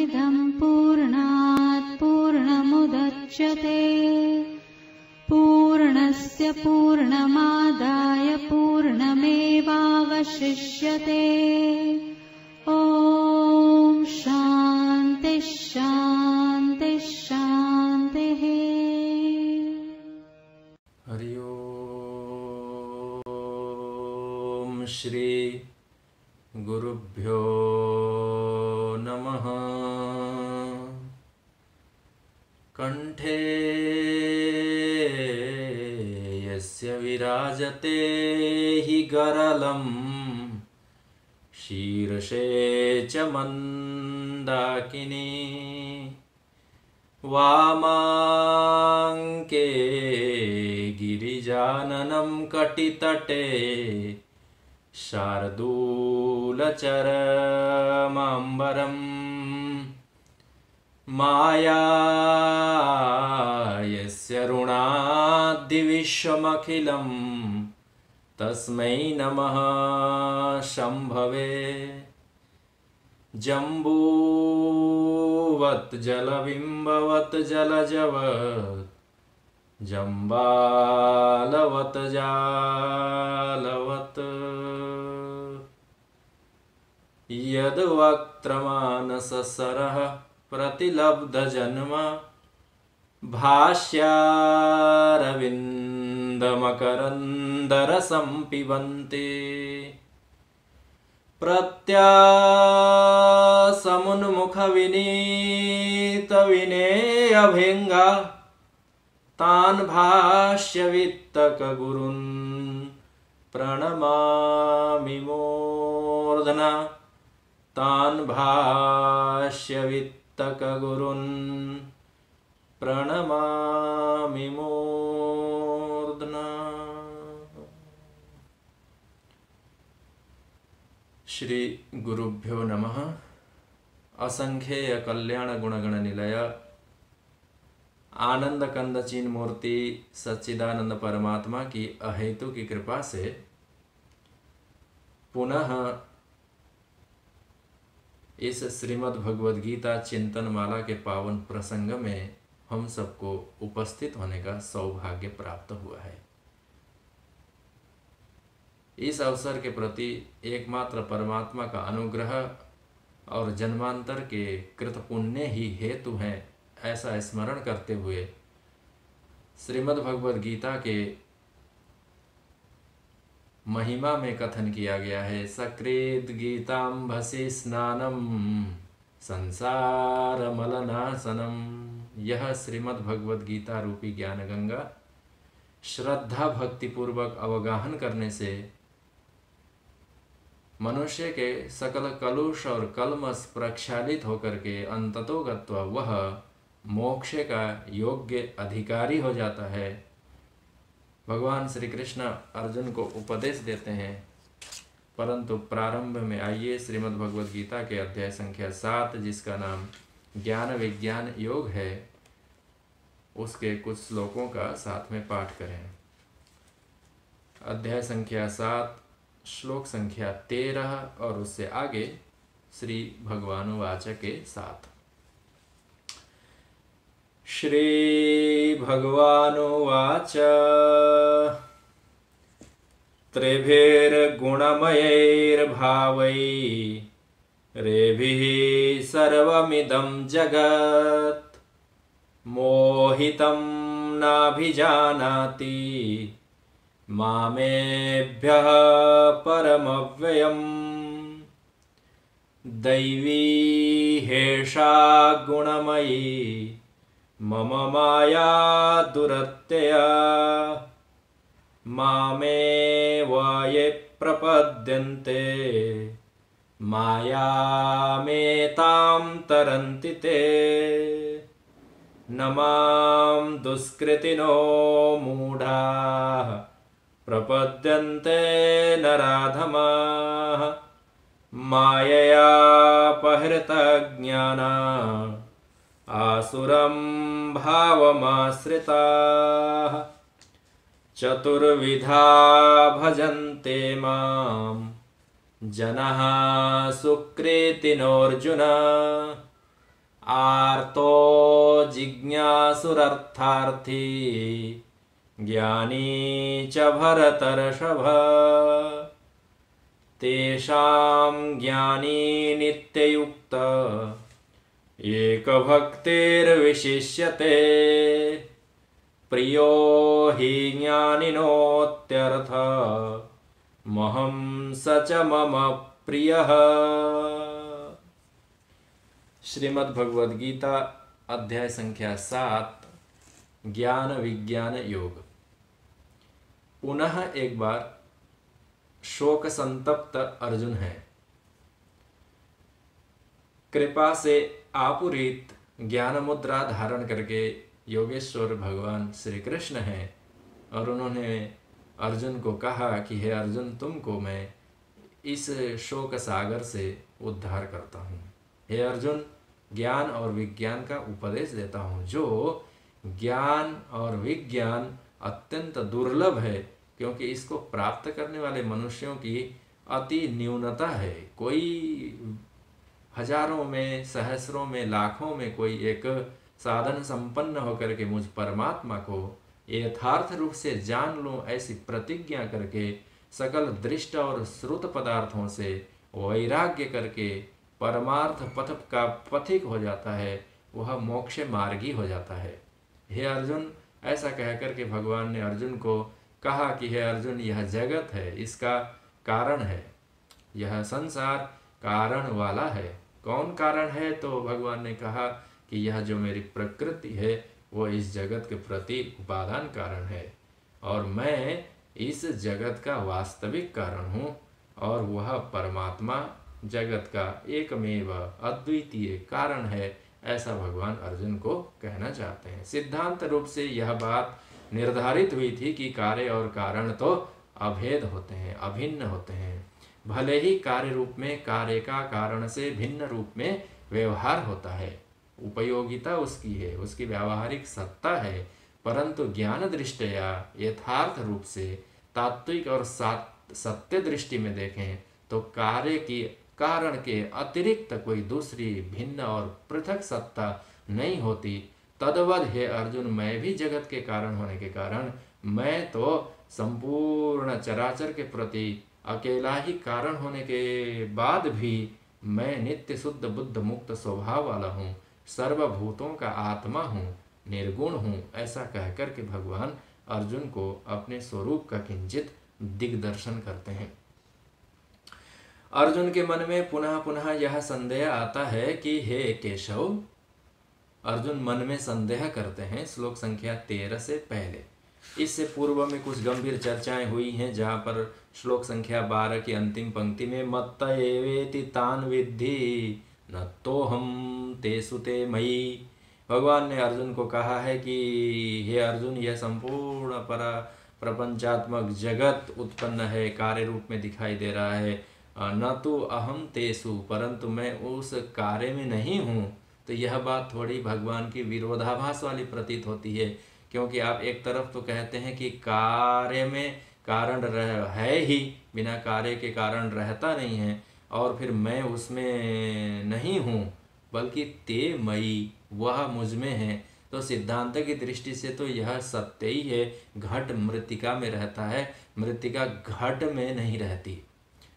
पूर्णमिदं पूर्णात् पूर्णमुदच्यते पूर्णस्य पूर्णमादाय पूर्णमेवावशिष्यते। ॐ शान्ति शान्ति शान्तिः। हरि ओम। श्री गुरुभ्यो नमः। कंठे यस्य विराजते हि गरलं शीर्षे च मंदाकिनी वामाङ्के गिरिजाननं कटितटे शार्दूलचरमाम्बरम् माया यस्य ऋणाद्दिविश्वमखिलं तस्मै नमः शम्भवे। जम्बूवत् जलबिम्बवत् जलजवत् जम्बालवत् जालवत् यद्वक्त्रमानससरः प्रतिलब्धजन्म भाष्यारविन्दमकरन्दरसं पिबन्ति प्रत्यासमुन्मुखविनीतविनेयभृङ्गा तान् भाष्यवित्तकगुरून् प्रणमामि मूर्धना तान् भाष्यवित्तकगुरून् प्रणमामि मूर्धना। श्री गुरुभ्यो नमः। असंख्येय कल्याण गुणगण निलय आनंद कंद चीन मूर्ति सच्चिदानंद परमात्मा की अहेतु की कृपा से पुनः इस श्रीमद् भगवद गीता चिंतन माला के पावन प्रसंग में हम सबको उपस्थित होने का सौभाग्य प्राप्त हुआ है। इस अवसर के प्रति एकमात्र परमात्मा का अनुग्रह और जन्मांतर के कृत पुण्य ही हेतु हैं, ऐसा स्मरण करते हुए श्रीमद् भगवद गीता के महिमा में कथन किया गया है। सकृत गीतांभसि स्नानम संसार मलनाशनम। यह श्रीमद् भगवद गीता रूपी ज्ञान गंगा श्रद्धा भक्ति पूर्वक अवगाहन करने से मनुष्य के सकल कलुष और कलमश प्रक्षालित होकर के अंततो गत्वा वह मोक्ष का योग्य अधिकारी हो जाता है। भगवान श्री कृष्ण अर्जुन को उपदेश देते हैं, परंतु प्रारंभ में आइए श्रीमद् भगवद गीता के अध्याय संख्या 7 जिसका नाम ज्ञान विज्ञान योग है, उसके कुछ श्लोकों का साथ में पाठ करें। अध्याय संख्या 7 श्लोक संख्या 13 और उससे आगे श्री भगवानुवाच के साथ। श्री भगवानुवाच त्रिभिर्गुणमयैर्भावैरेभिः सर्वमिदं जगत् मोहितं नाभिजानाति मामेभ्यः परमव्ययम्। दैवी हेषा गुणमयी मम माया दुरत्यया मामेव ये प्रपद्यन्ते मायामेतां तरन्ति ते। न मां दुष्कृतिनो मूढाः प्रपद्यन्ते नराधमाः माययापहृतज्ञाना आसुरं भावमाश्रिताः। चतुर्विधा भजन्ते मां जनाः सुकृतिनोऽर्जुन आर्तो जिज्ञासुरर्थार्थी ज्ञानी च भरतर्षभ तेषां ज्ञानी नित्ययुक्त एकभक्तिर्विशिष्यते प्रियो हि ज्ञानिनोत्यर्थ महं स च मम प्रियः। श्रीमद् भगवद गीता अध्याय संख्या 7 ज्ञान विज्ञान योग। पुनः एक बार शोक संतप्त अर्जुन है। कृपा से आपुरित ज्ञान मुद्रा धारण करके योगेश्वर भगवान श्री कृष्ण हैं और उन्होंने अर्जुन को कहा कि हे अर्जुन, तुमको मैं इस शोक सागर से उद्धार करता हूँ। हे अर्जुन, ज्ञान और विज्ञान का उपदेश देता हूँ। जो ज्ञान और विज्ञान अत्यंत दुर्लभ है, क्योंकि इसको प्राप्त करने वाले मनुष्यों की अति न्यूनता है। कोई हजारों में, सहस्रों में, लाखों में कोई एक साधन संपन्न होकर के मुझ परमात्मा को यथार्थ रूप से जान लूं, ऐसी प्रतिज्ञा करके सकल दृष्ट और श्रुत पदार्थों से वैराग्य करके परमार्थ पथ का पथिक हो जाता है, वह मोक्ष मार्गी हो जाता है। हे अर्जुन, ऐसा कहकर के भगवान ने अर्जुन को कहा कि हे अर्जुन, यह जगत है, इसका कारण है, यह संसार कारण वाला है। कौन कारण है? तो भगवान ने कहा कि यह जो मेरी प्रकृति है वो इस जगत के प्रति उपादान कारण है और मैं इस जगत का वास्तविक कारण हूँ और वह परमात्मा जगत का एकमेव अद्वितीय कारण है। ऐसा भगवान अर्जुन को कहना चाहते हैं। सिद्धांत रूप से यह बात निर्धारित हुई थी कि कार्य और कारण तो अभेद होते हैं, अभिन्न होते हैं। भले ही कार्य रूप में कार्य का कारण से भिन्न रूप में व्यवहार होता है, उपयोगिता उसकी है, उसकी व्यावहारिक सत्ता है, परंतु ज्ञान दृष्टया यथार्थ रूप से तात्विक और सत्य दृष्टि में देखें तो कार्य की कारण के अतिरिक्त कोई दूसरी भिन्न और पृथक सत्ता नहीं होती। तद्वद हे अर्जुन, मैं भी जगत के कारण होने के कारण मैं तो संपूर्ण चराचर के प्रति अकेला ही कारण होने के बाद भी मैं नित्य शुद्ध बुद्ध मुक्त स्वभाव वाला हूँ, सर्वभूतों का आत्मा हूँ, निर्गुण हूँ। ऐसा कहकर के भगवान अर्जुन को अपने स्वरूप का किंचित दिग्दर्शन करते हैं। अर्जुन के मन में पुनः पुनः यह संदेह आता है कि हे केशव, अर्जुन मन में संदेह करते हैं। श्लोक संख्या 13 से पहले, इससे पूर्व में कुछ गंभीर चर्चाएं हुई हैं, जहाँ पर श्लोक संख्या 12 की अंतिम पंक्ति में मत्त एवेति तान विद्धि न तो हम तेसु ते मयि, भगवान ने अर्जुन को कहा है कि हे अर्जुन, यह संपूर्ण प्रपंचात्मक जगत उत्पन्न है, कार्य रूप में दिखाई दे रहा है। न तो अहम तेसु, परंतु मैं उस कार्य में नहीं हूँ। तो यह बात थोड़ी भगवान की विरोधाभास वाली प्रतीत होती है, क्योंकि आप एक तरफ तो कहते हैं कि कार्य में कारण है ही, बिना कार्य के कारण रहता नहीं है, और फिर मैं उसमें नहीं हूँ, बल्कि ते मई, वह मुझ में है। तो सिद्धांत की दृष्टि से तो यह सत्य ही है। घट मृत्तिका में रहता है, मृत्तिका घट में नहीं रहती,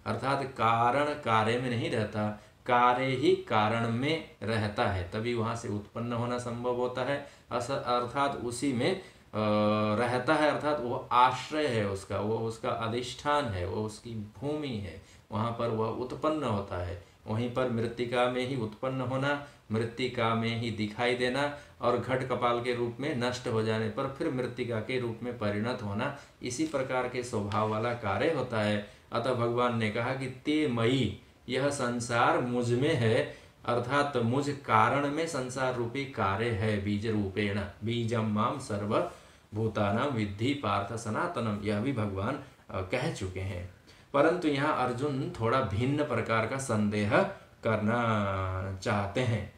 अर्थात कारण कार्य में नहीं रहता, कार्य ही कारण में रहता है, तभी वहाँ से उत्पन्न होना संभव होता है, अर्थात उसी में रहता है, अर्थात वो आश्रय है उसका, वो उसका अधिष्ठान है, वो उसकी भूमि है, वहाँ पर वह उत्पन्न होता है। वहीं पर मृत्तिका में ही उत्पन्न होना, मृत्तिका में ही दिखाई देना और घट कपाल के रूप में नष्ट हो जाने पर फिर मृत्तिका के रूप में परिणत होना, इसी प्रकार के स्वभाव वाला कार्य होता है। अतः भगवान ने कहा कि ते मयि, यह संसार मुझ में है, अर्थात मुझ कारण में संसार रूपी कार्य है। बीज रूपेण बीजम माम सर्व भूतानां विद्धि पार्थ सनातनम, यह भी भगवान कह चुके हैं। परंतु यहाँ अर्जुन थोड़ा भिन्न प्रकार का संदेह करना चाहते हैं।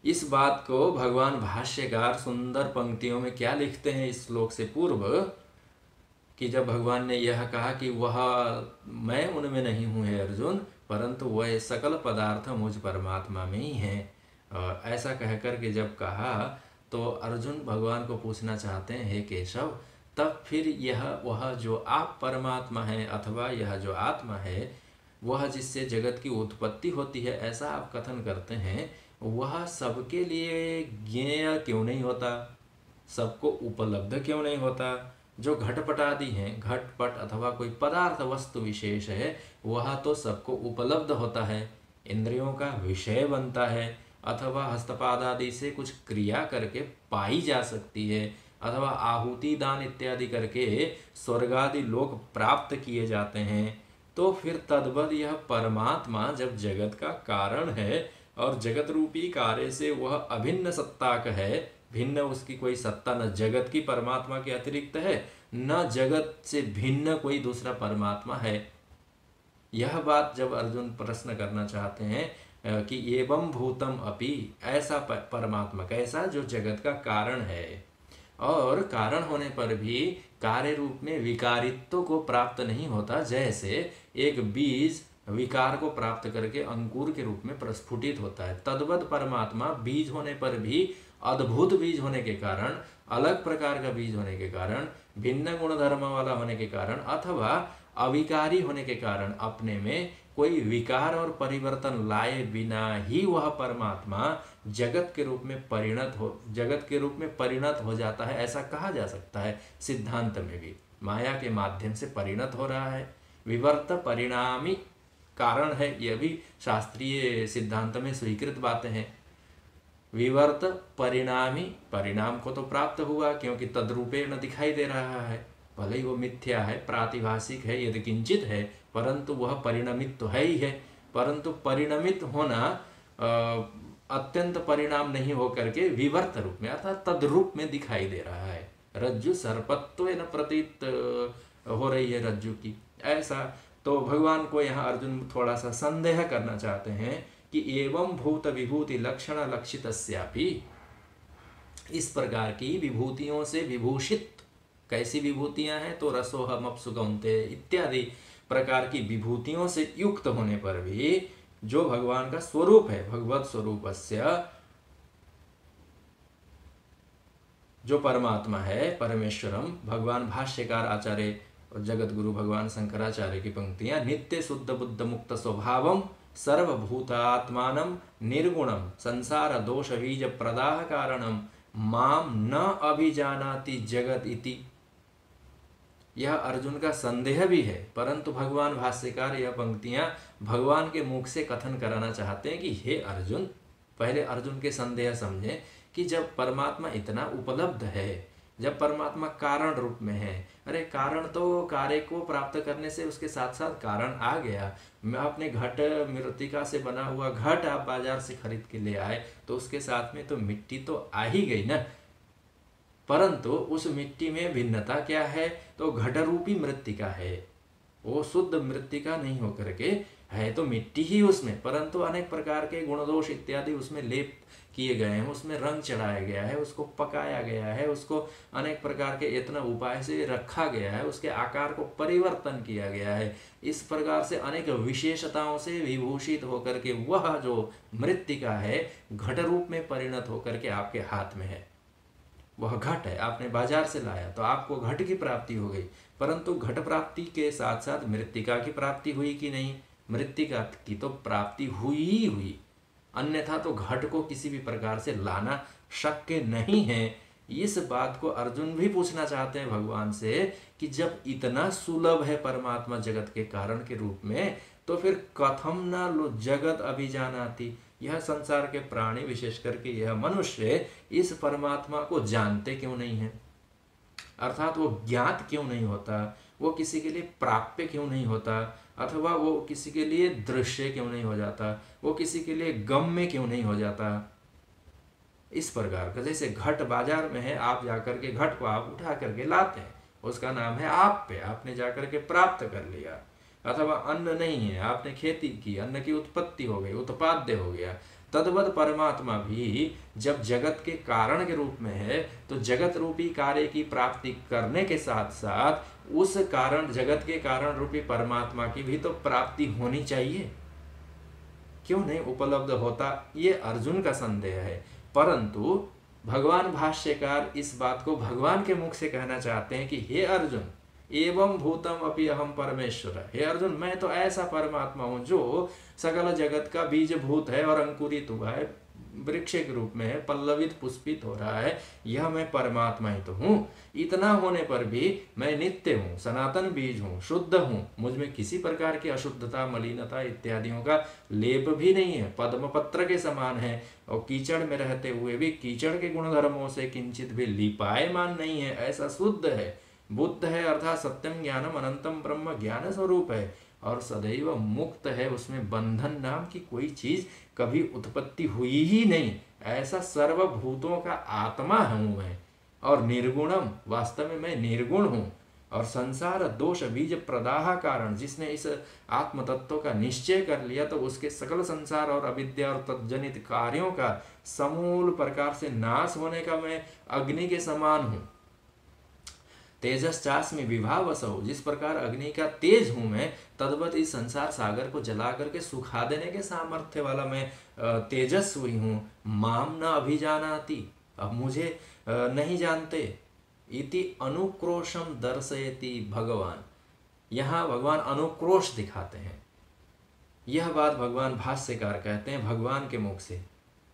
इस बात को भगवान भाष्यकार सुंदर पंक्तियों में क्या लिखते हैं इस श्लोक से पूर्व, कि जब भगवान ने यह कहा कि वह मैं उनमें नहीं हूँ हे अर्जुन, परंतु वह सकल पदार्थ मुझ परमात्मा में ही हैं। ऐसा कहकर के जब कहा तो अर्जुन भगवान को पूछना चाहते हैं, हे केशव, तब फिर यह वह जो आप परमात्मा है अथवा यह जो आत्मा है वह जिससे जगत की उत्पत्ति होती है, ऐसा आप कथन करते हैं, वह सबके लिए ज्ञेय क्यों नहीं होता, सबको उपलब्ध क्यों नहीं होता? जो घटपट आदि हैं, घटपट अथवा कोई पदार्थ वस्तु विशेष है, वह तो सबको उपलब्ध होता है, इंद्रियों का विषय बनता है, अथवा हस्तपाद आदि से कुछ क्रिया करके पाई जा सकती है, अथवा आहुति दान इत्यादि करके स्वर्ग आदि लोक प्राप्त किए जाते हैं। तो फिर तद्वद यह परमात्मा जब जगत का कारण है और जगत रूपी कार्य से वह अभिन्न सत्ताक है, भिन्न उसकी कोई सत्ता न जगत की परमात्मा के अतिरिक्त है, न जगत से भिन्न कोई दूसरा परमात्मा है। यह बात जब अर्जुन प्रश्न करना चाहते हैं कि एवं भूतम अपि, ऐसा परमात्मा कैसा जो जगत का कारण है और कारण होने पर भी कार्य रूप में विकारित्व को प्राप्त नहीं होता, जैसे एक बीज विकार को प्राप्त करके अंकुर के रूप में प्रस्फुटित होता है, तद्वत परमात्मा बीज होने पर भी अद्भुत बीज होने के कारण, अलग प्रकार का बीज होने के कारण, भिन्न गुण धर्म वाला होने के कारण अथवा अविकारी होने के कारण अपने में कोई विकार और परिवर्तन लाए बिना ही वह परमात्मा जगत के रूप में परिणत हो जाता है, ऐसा कहा जा सकता है। सिद्धांत में भी माया के माध्यम से परिणत हो रहा है, विवर्त परिणामी कारण है, यह भी शास्त्रीय सिद्धांत में स्वीकृत बातें हैं। विवर्त परिणामी, परिणाम को तो प्राप्त हुआ क्योंकि तद्रूपेण दिखाई दे रहा है, भले ही वो मिथ्या है, प्रातिभाषिक है, यदि किंचित है, परंतु वह परिणमित तो है ही है। परंतु परिणमित होना अत्यंत परिणाम नहीं होकर के विवर्त रूप में अर्थात तद्रूप में दिखाई दे रहा है। रज्जु सर्पत्व न प्रतीत हो रही है रज्जु की, ऐसा। तो भगवान को यहाँ अर्जुन थोड़ा सा संदेह करना चाहते हैं कि एवं भूत विभूति लक्षण लक्षितस्यापि, इस प्रकार की विभूतियों से विभूषित, कैसी विभूतियां हैं तो रसोहम अप्सु कौन्तेय इत्यादि प्रकार की विभूतियों से युक्त होने पर भी जो भगवान का स्वरूप है, भगवत स्वरूपस्य, जो परमात्मा है परमेश्वरम, भगवान भाष्यकार आचार्य और जगत गुरु भगवान शंकराचार्य की पंक्तियां, नित्य शुद्ध बुद्ध मुक्त स्वभावम सर्वभूतात्मानं निर्गुणम संसार दोष बीज प्रदाह कारणम माम न अभिजानाति जगत इति। यह अर्जुन का संदेह भी है, परंतु भगवान भाष्यकार यह पंक्तियां भगवान के मुख से कथन कराना चाहते हैं कि हे अर्जुन, पहले अर्जुन के संदेह समझें कि जब परमात्मा इतना उपलब्ध है, जब परमात्मा कारण रूप में है, अरे कारण तो कार्य को प्राप्त करने से उसके साथ साथ कारण आ गया। मैं अपने घट मृत्तिका से बना हुआ घट आप बाजार से खरीद के ले आए तो उसके साथ में तो मिट्टी तो आ ही गई ना, परंतु उस मिट्टी में भिन्नता क्या है तो घट रूपी मृत्तिका है, वो शुद्ध मृत्तिका नहीं होकर के है तो मिट्टी ही उसमें, परंतु अनेक प्रकार के गुणदोष इत्यादि उसमें लेप किए गए हैं, उसमें रंग चढ़ाया गया है, उसको पकाया गया है, उसको अनेक प्रकार के इतना उपाय से रखा गया है, उसके आकार को परिवर्तन किया गया है। इस प्रकार से अनेक विशेषताओं से विभूषित होकर के वह जो मृत्तिका है घट रूप में परिणत होकर के आपके हाथ में है। वह घट है, आपने बाजार से लाया तो आपको घट की प्राप्ति हो गई, परंतु घट प्राप्ति के साथ साथ मृत्तिका की प्राप्ति हुई कि नहीं? मृत्तिका की तो प्राप्ति हुई ही हुई, अन्यथा तो घट को किसी भी प्रकार से लाना शक्य नहीं है। इस बात को अर्जुन भी पूछना चाहते हैं भगवान से कि जब इतना सुलभ है परमात्मा जगत के कारण के रूप में, तो फिर कथम न लो जगत अभिजानाति, यह संसार के प्राणी विशेष करके यह मनुष्य इस परमात्मा को जानते क्यों नहीं है, अर्थात वो ज्ञात क्यों नहीं होता, वो किसी के लिए प्राप्य क्यों नहीं होता, अथवा वो किसी के लिए दृश्य क्यों नहीं हो जाता, वो किसी के लिए गम्य क्यों नहीं हो जाता। इस प्रकार का जैसे घट बाजार में है, आप जाकर के घट को आप उठा करके लाते हैं, उसका नाम है आप पे, आपने जाकर के प्राप्त कर लिया। अथवा अन्न नहीं है, आपने खेती की, अन्न की उत्पत्ति हो गई, उत्पाद्य हो गया, तद्वत परमात्मा भी जब जगत के कारण के रूप में है तो जगत रूपी कार्य की प्राप्ति करने के साथ साथ उस कारण, जगत के कारण रूपी परमात्मा की भी तो प्राप्ति होनी चाहिए। क्यों नहीं उपलब्ध होता, ये अर्जुन का संदेह है। परंतु भगवान भाष्यकार इस बात को भगवान के मुख से कहना चाहते हैं कि हे अर्जुन, एवं भूतम अपि अहम परमेश्वर। हे अर्जुन, मैं तो ऐसा परमात्मा हूं जो सकल जगत का बीज भूत है और अंकुरित हुआ है, वृक्ष के रूप में है, पल्लवित पुष्पित हो रहा है, यह मैं परमात्मा ही तो हूं। इतना होने पर भी मैं नित्य हूं, सनातन बीज हूं, शुद्ध हूं, मुझ में किसी प्रकार की अशुद्धता, मलिनता इत्यादियों का लेप भी नहीं है, पद्म पत्र के समान है और कीचड़ में रहते हुए भी कीचड़ के गुणधर्मों से किंचित भी लिपायमान नहीं है, ऐसा शुद्ध है, बुद्ध है, अर्थात सत्यम ज्ञानम अनंतम ब्रह्म ज्ञान स्वरूप है और सदैव मुक्त है, उसमें बंधन नाम की कोई चीज कभी उत्पत्ति हुई ही नहीं, ऐसा सर्वभूतों का आत्मा हूं मैं। और निर्गुणम, वास्तव में मैं निर्गुण हूं। और संसार दोष बीज प्रदाह कारण, जिसने इस आत्म तत्व का निश्चय कर लिया तो उसके सकल संसार और अविद्या और तज्जनित कार्यों का समूल प्रकार से नाश होने का मैं अग्नि के समान हूं। तेजश्चास्मि विभावसौ, जिस प्रकार अग्नि का तेज हूं मैं, तद्वत इस संसार सागर को जला करके सुखा देने के सामर्थ्य वाला मैं तेजस्वी हूं। माम न अभिजानाति, अब मुझे नहीं जानते। इति अनुक्रोशम दर्शयति भगवान, यहाँ भगवान अनुक्रोश दिखाते हैं। यह बात भगवान भाष्यकार कहते हैं भगवान के मुख से।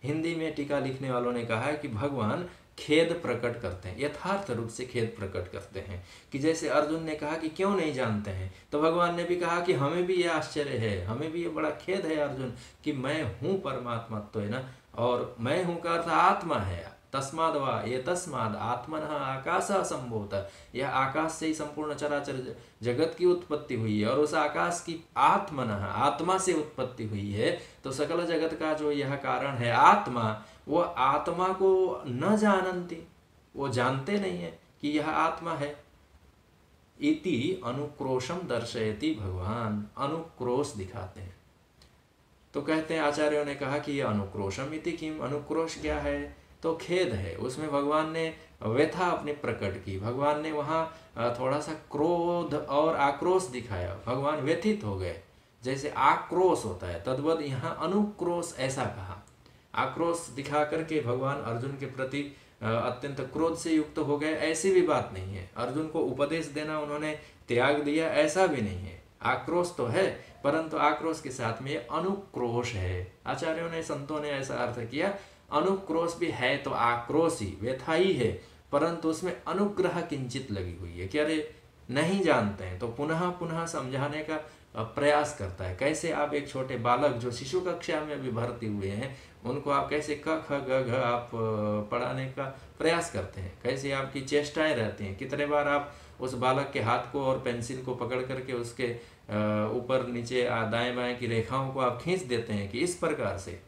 हिंदी में टीका लिखने वालों ने कहा है कि भगवान खेद प्रकट करते हैं, यथार्थ रूप से खेद प्रकट करते हैं। कि जैसे अर्जुन ने कहा कि क्यों नहीं जानते हैं, तो भगवान ने भी कहा कि हमें भी ये आश्चर्य है, हमें भी ये बड़ा खेद है अर्जुन कि मैं हूँ परमात्मा तो है ना, और मैं हूँ का अर्थ आत्मा है। तस्माद वा ये तस्माद आत्मनः आकाश संभूत, यह आकाश से ही संपूर्ण चराचर जगत की उत्पत्ति हुई है और उस आकाश की आत्मनः, आत्मा से उत्पत्ति हुई है। तो सकल जगत का जो यह कारण है आत्मा, वो आत्मा को न जानती, वो जानते नहीं है कि यह आत्मा है। इति अनुक्रोशम दर्शयति भगवान, अनुक्रोश दिखाते हैं। तो कहते हैं आचार्यों ने कहा कि यह अनुक्रोशम इति किम, अनुक्रोश क्या है, तो खेद है। उसमें भगवान ने व्यथा अपने प्रकट की, भगवान ने वहाँ थोड़ा सा क्रोध और आक्रोश दिखाया, भगवान व्यथित हो गए। जैसे आक्रोश होता है तद्वत यहाँ अनुक्रोश ऐसा कहा। आक्रोश दिखा करके भगवान अर्जुन के प्रति अत्यंत क्रोध से युक्त हो गए, ऐसी भी बात नहीं है। अर्जुन को उपदेश देना उन्होंने त्याग दिया, ऐसा भी नहीं है। आक्रोश तो है, परंतु आक्रोश के साथ में अनुक्रोश है। आचार्यों ने, संतों ने ऐसा अर्थ किया, अनुक्रोश भी है तो आक्रोश ही, व्यथा ही है, परंतु उसमें अनुग्रह किंचित लगी हुई है कि अरे नहीं जानते हैं, तो पुनः पुनः समझाने का प्रयास करता है। कैसे आप एक छोटे बालक जो शिशु कक्षा में भी भर्ती हुए हैं, उनको आप कैसे क ख ग घ आप पढ़ाने का प्रयास करते हैं, कैसे आपकी चेष्टाएं रहती हैं, कितने बार आप उस बालक के हाथ को और पेंसिल को पकड़ करके उसके ऊपर नीचे दाएं बाएं की रेखाओं को आप खींच देते हैं कि इस प्रकार से।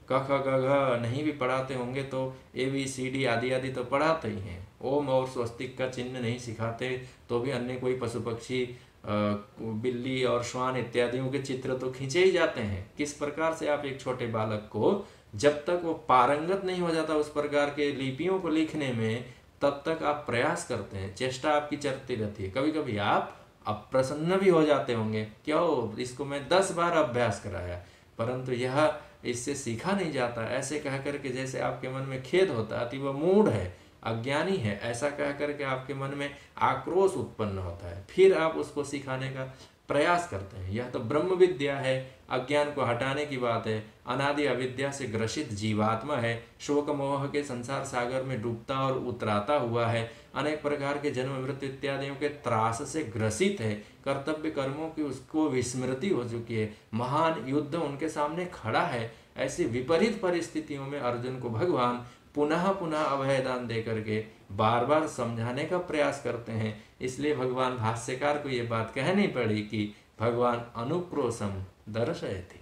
क ख ग घ नहीं भी पढ़ाते होंगे तो ABCD आदि आदि तो पढ़ाते ही हैं। ओम और स्वस्तिक का चिन्ह नहीं सिखाते तो भी अन्य कोई पशु पक्षी, बिल्ली और श्वान इत्यादियों के चित्र तो खींचे ही जाते हैं। किस प्रकार से आप एक छोटे बालक को, जब तक वो पारंगत नहीं हो जाता उस प्रकार के लिपियों को लिखने में, तब तक आप प्रयास करते हैं, चेष्टा आपकी चलती रहती है। कभी कभी आप अप्रसन्न भी हो जाते होंगे, क्यों, इसको मैं 10 बार अभ्यास कराया परंतु यह इससे सीखा नहीं जाता। ऐसे कह करके जैसे आपके मन में खेद होता है, अति वह मूढ़ है, अज्ञानी है, ऐसा कह करके आपके मन में आक्रोश उत्पन्न होता है। फिर आप उसको सिखाने का प्रयास करते हैं। यह तो ब्रह्म विद्या है, अज्ञान को हटाने की बात है। अनादि अविद्या से ग्रसित जीवात्मा है, शोक मोह के संसार सागर में डूबता और उतराता हुआ है, अनेक प्रकार के जन्म मृत्यु इत्यादियों के त्रास से ग्रसित है, कर्तव्य कर्मों की उसको विस्मृति हो चुकी है, महान युद्ध उनके सामने खड़ा है। ऐसी विपरीत परिस्थितियों में अर्जुन को भगवान पुनः पुनः अभयदान दे करके बार बार समझाने का प्रयास करते हैं। इसलिए भगवान भाष्यकार को ये बात कहनी पड़ी कि भगवान अनुक्रोशम दर्शयति,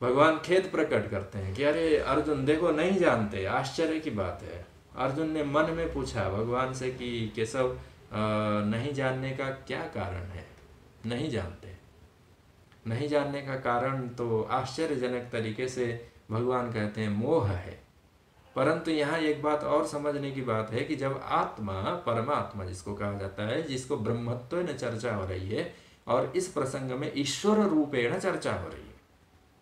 भगवान खेद प्रकट करते हैं कि अरे अर्जुन देखो नहीं जानते, आश्चर्य की बात है। अर्जुन ने मन में पूछा भगवान से कि केशव नहीं जानने का क्या कारण है, नहीं जानते। नहीं जानने का कारण तो आश्चर्यजनक तरीके से भगवान कहते हैं मोह है। परंतु यहाँ एक बात और समझने की बात है कि जब आत्मा, परमात्मा जिसको कहा जाता है, जिसको ब्रह्मत्व न चर्चा हो रही है, और इस प्रसंग में ईश्वर रूपेण चर्चा हो रही है,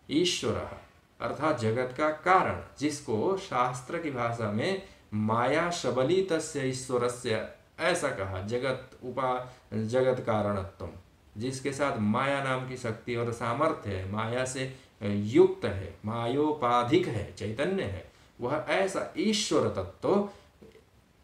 ईश्वर अर्थात जगत का कारण, जिसको शास्त्र की भाषा में माया शबलितस्य ईश्वरस्य ऐसा कहा, जगत कारणत्वम, जिसके साथ माया नाम की शक्ति और सामर्थ्य है, माया से युक्त है, मायोपाधिक है, चैतन्य है, वह ऐसा ईश्वर तत्व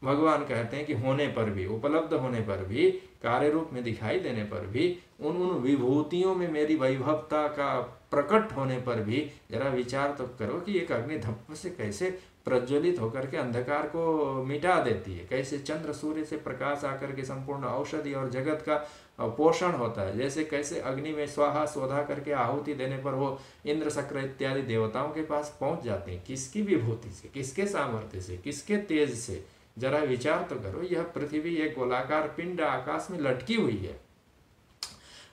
भगवान कहते हैं कि होने पर भी, उपलब्ध होने पर भी, कार्य रूप में दिखाई देने पर भी, उन विभूतियों में मेरी वैभवता का प्रकट होने पर भी जरा विचार तो करो कि एक अग्नि धप्प से कैसे प्रज्वलित होकर के अंधकार को मिटा देती है, कैसे चंद्र सूर्य से प्रकाश आकर के संपूर्ण औषधि और जगत का पोषण होता है, जैसे कैसे अग्नि में स्वाहा स्वधा करके आहुति देने पर वो इंद्र शक्र इत्यादि देवताओं के पास पहुंच जाते हैं। किसकी विभूति से, किसके सामर्थ्य से, किसके तेज से, जरा विचार तो करो। यह पृथ्वी एक गोलाकार पिंड आकाश में लटकी हुई है।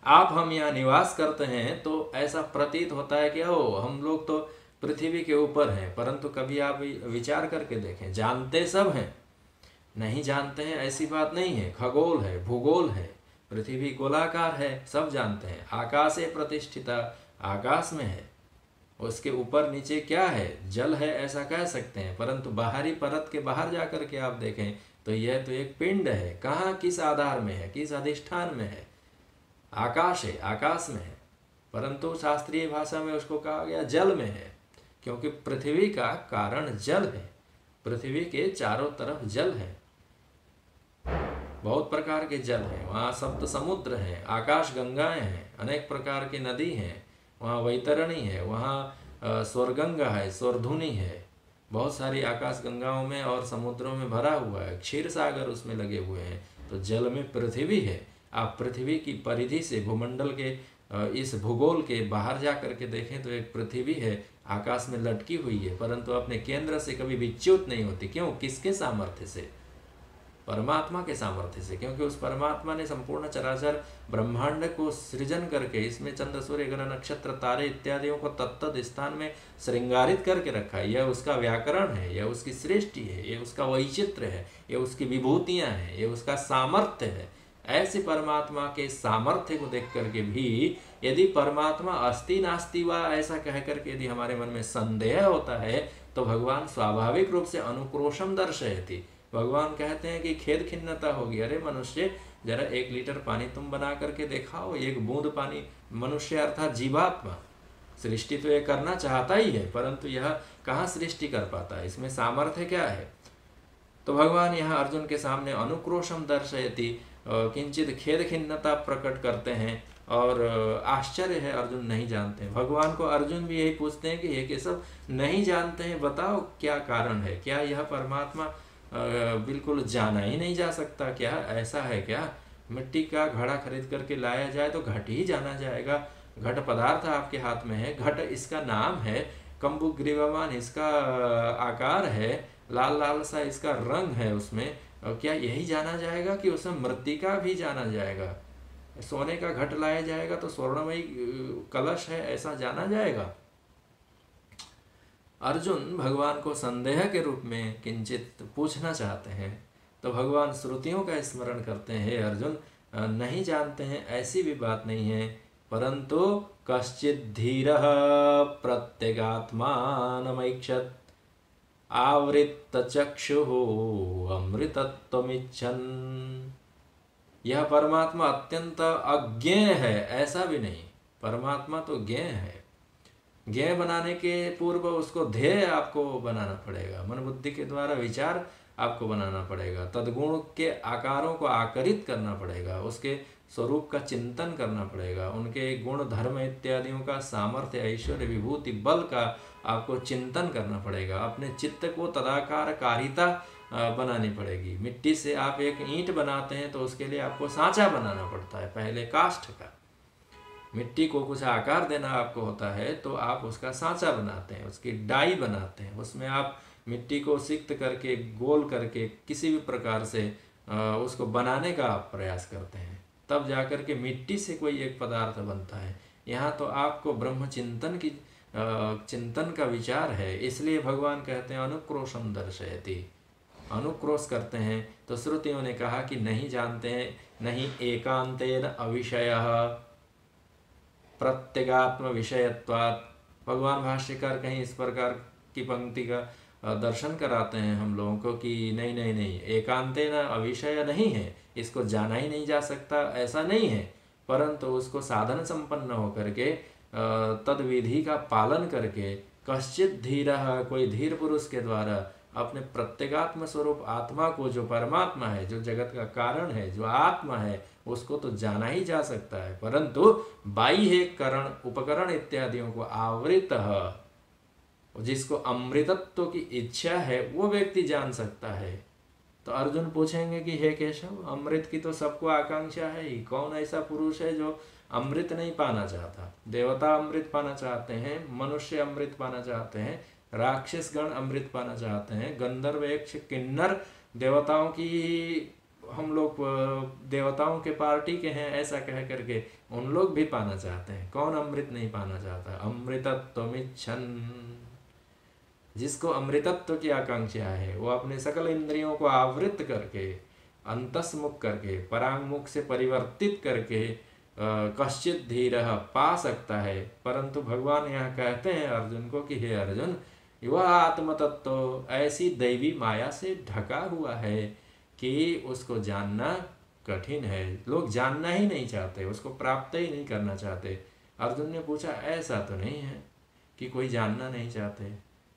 आप हम यहाँ निवास करते हैं तो ऐसा प्रतीत होता है कि ओ हम लोग तो पृथ्वी के ऊपर हैं, परंतु कभी आप विचार करके देखें, जानते सब हैं, नहीं जानते हैं ऐसी बात नहीं है। खगोल है, भूगोल है, पृथ्वी गोलाकार है, सब जानते हैं। आकाश है प्रतिष्ठिता, आकाश में है, उसके ऊपर नीचे क्या है, जल है, ऐसा कह सकते हैं। परंतु बाहरी परत के बाहर जाकर के आप देखें तो यह तो एक पिंड है। कहाँ, किस आधार में है, किस अधिष्ठान में है? आकाश है, आकाश में है, परंतु शास्त्रीय भाषा में उसको कहा गया जल में है, क्योंकि पृथ्वी का कारण जल है। पृथ्वी के चारों तरफ जल है, बहुत प्रकार के जल हैं, वहाँ सप्त समुद्र हैं, आकाश गंगाएं हैं, अनेक प्रकार की नदी हैं, वहाँ वैतरणी है, वहाँ स्वर्गंगा है, स्वर्धुनी है, बहुत सारी आकाश गंगाओं में और समुद्रों में भरा हुआ है, क्षीर सागर उसमें लगे हुए हैं। तो जल में पृथ्वी है। आप पृथ्वी की परिधि से, भूमंडल के इस भूगोल के बाहर जा करके देखें तो एक पृथ्वी है, आकाश में लटकी हुई है, परंतु अपने केंद्र से कभी विच्युत नहीं होती। क्यों? किसके सामर्थ्य से? परमात्मा के सामर्थ्य से, क्योंकि उस परमात्मा ने संपूर्ण चराचर ब्रह्मांड को सृजन करके इसमें चंद्र सूर्य ग्रह नक्षत्र तारे इत्यादियों को तत्त स्थान में श्रृंगारित करके रखा है। यह उसका व्याकरण है, यह उसकी सृष्टि है, यह उसका वैचित्र है, यह उसकी विभूतियां हैं, यह उसका सामर्थ्य है। ऐसे परमात्मा के सामर्थ्य को देख करके भी यदि परमात्मा अस्ति नास्ति वा ऐसा कह करके यदि हमारे मन में संदेह होता है तो भगवान स्वाभाविक रूप से अनुक्रोशम दर्शयति। भगवान कहते हैं कि खेद खिन्नता होगी। अरे मनुष्य, जरा 1 लीटर पानी तुम बना करके दिखाओ, 1 बूंद पानी। मनुष्य अर्थात जीवात्मा सृष्टि तो ये करना चाहता ही है, परंतु यह कहाँ सृष्टि कर पाता है, इसमें सामर्थ्य क्या है? तो भगवान यहाँ अर्जुन के सामने अनुक्रोशम दर्शयति, किंचित खेद खिन्नता प्रकट करते हैं और आश्चर्य है, अर्जुन नहीं जानते हैं। भगवान को अर्जुन भी यही पूछते हैं कि ये केशव नहीं जानते हैं, बताओ क्या कारण है? क्या यह परमात्मा बिल्कुल जाना ही नहीं जा सकता क्या? ऐसा है क्या? मिट्टी का घड़ा खरीद करके लाया जाए तो घट ही जाना जाएगा। घट पदार्थ आपके हाथ में है, घट इसका नाम है, कंबु ग्रीवमान इसका आकार है, लाल लाल सा इसका रंग है उसमें, क्या यही जाना जाएगा कि उसमें मृत्तिका भी जाना जाएगा? सोने का घट लाया जाएगा तो स्वर्णमयी कलश है, ऐसा जाना जाएगा? अर्जुन भगवान को संदेह के रूप में किंचित पूछना चाहते हैं, तो भगवान श्रुतियों का स्मरण करते हैं। अर्जुन नहीं जानते हैं ऐसी भी बात नहीं है, परंतु कश्चित धीरः प्रत्यगात्मानमैक्षत आवृत्त चक्षुः अमृतत्वमिच्छन्। यह परमात्मा अत्यंत अज्ञेय है, ऐसा भी नहीं। परमात्मा तो ज्ञेय है। ज्ञेय बनाने के पूर्व उसको ध्येय आपको बनाना पड़ेगा, मन बुद्धि के द्वारा विचार आपको बनाना पड़ेगा, तद्गुण के आकारों को आकरित करना पड़ेगा, उसके स्वरूप का चिंतन करना पड़ेगा, उनके गुण धर्म इत्यादियों का सामर्थ्य ऐश्वर्य विभूति बल का आपको चिंतन करना पड़ेगा। अपने चित्त को तदाकार कारिता बनानी पड़ेगी। मिट्टी से आप एक ईंट बनाते हैं तो उसके लिए आपको सांचा बनाना पड़ता है, पहले काष्ठ का। मिट्टी को कुछ आकार देना आपको होता है तो आप उसका सांचा बनाते हैं, उसकी डाई बनाते हैं, उसमें आप मिट्टी को सिक्त करके गोल करके किसी भी प्रकार से उसको बनाने का आप प्रयास करते हैं, तब जाकर के मिट्टी से कोई एक पदार्थ बनता है। यहाँ तो आपको ब्रह्म चिंतन का विचार है, इसलिए भगवान कहते हैं अनुक्रोशम दर्शयति, अनुक्रोश करते हैं। तो श्रुतियों ने कहा कि नहीं जानते हैं, नहीं एकांतेन अविषयः प्रत्यगात्म विषयत्वात्। भगवान भाष्यकार कहीं इस प्रकार की पंक्ति का दर्शन कराते हैं हम लोगों को कि नहीं नहीं नहीं, एकांतेन अविषय नहीं है, इसको जाना ही नहीं जा सकता, ऐसा नहीं है, परंतु उसको साधन संपन्न होकर के तद विधि का पालन करके कश्चित धीर, कोई धीर पुरुष के द्वारा अपने प्रत्यगात्म स्वरूप आत्मा को, जो परमात्मा है, जो जगत का कारण है, जो आत्मा है, उसको तो जाना ही जा सकता है, परंतु बाह्य करण उपकरण इत्यादियों को आवृत, जिसको अमृतत्व की इच्छा है वो व्यक्ति जान सकता है। तो अर्जुन पूछेंगे कि हे केशव, अमृत की तो सबको आकांक्षा है ही, कौन ऐसा पुरुष है जो अमृत नहीं पाना चाहता? देवता अमृत पाना चाहते हैं, मनुष्य अमृत पाना चाहते हैं, राक्षस गण अमृत पाना चाहते हैं, गंधर्व यक्ष किन्नर देवताओं की, हम लोग देवताओं के पार्टी के हैं ऐसा कह करके उन लोग भी पाना चाहते हैं। कौन अमृत नहीं पाना चाहता? अमृतत्वमिच्छन्, जिसको अमृतत्व की आकांक्षा है वो अपने सकल इंद्रियों को आवृत करके, अंतस्मुख करके, परांगमुख से परिवर्तित करके कश्चित धीरः पा सकता है। परंतु भगवान यहाँ कहते हैं अर्जुन को कि हे अर्जुन, वह आत्मतत्व ऐसी दैवी माया से ढका हुआ है कि उसको जानना कठिन है। लोग जानना ही नहीं चाहते, उसको प्राप्त ही नहीं करना चाहते। अर्जुन ने पूछा ऐसा तो नहीं है कि कोई जानना नहीं चाहते,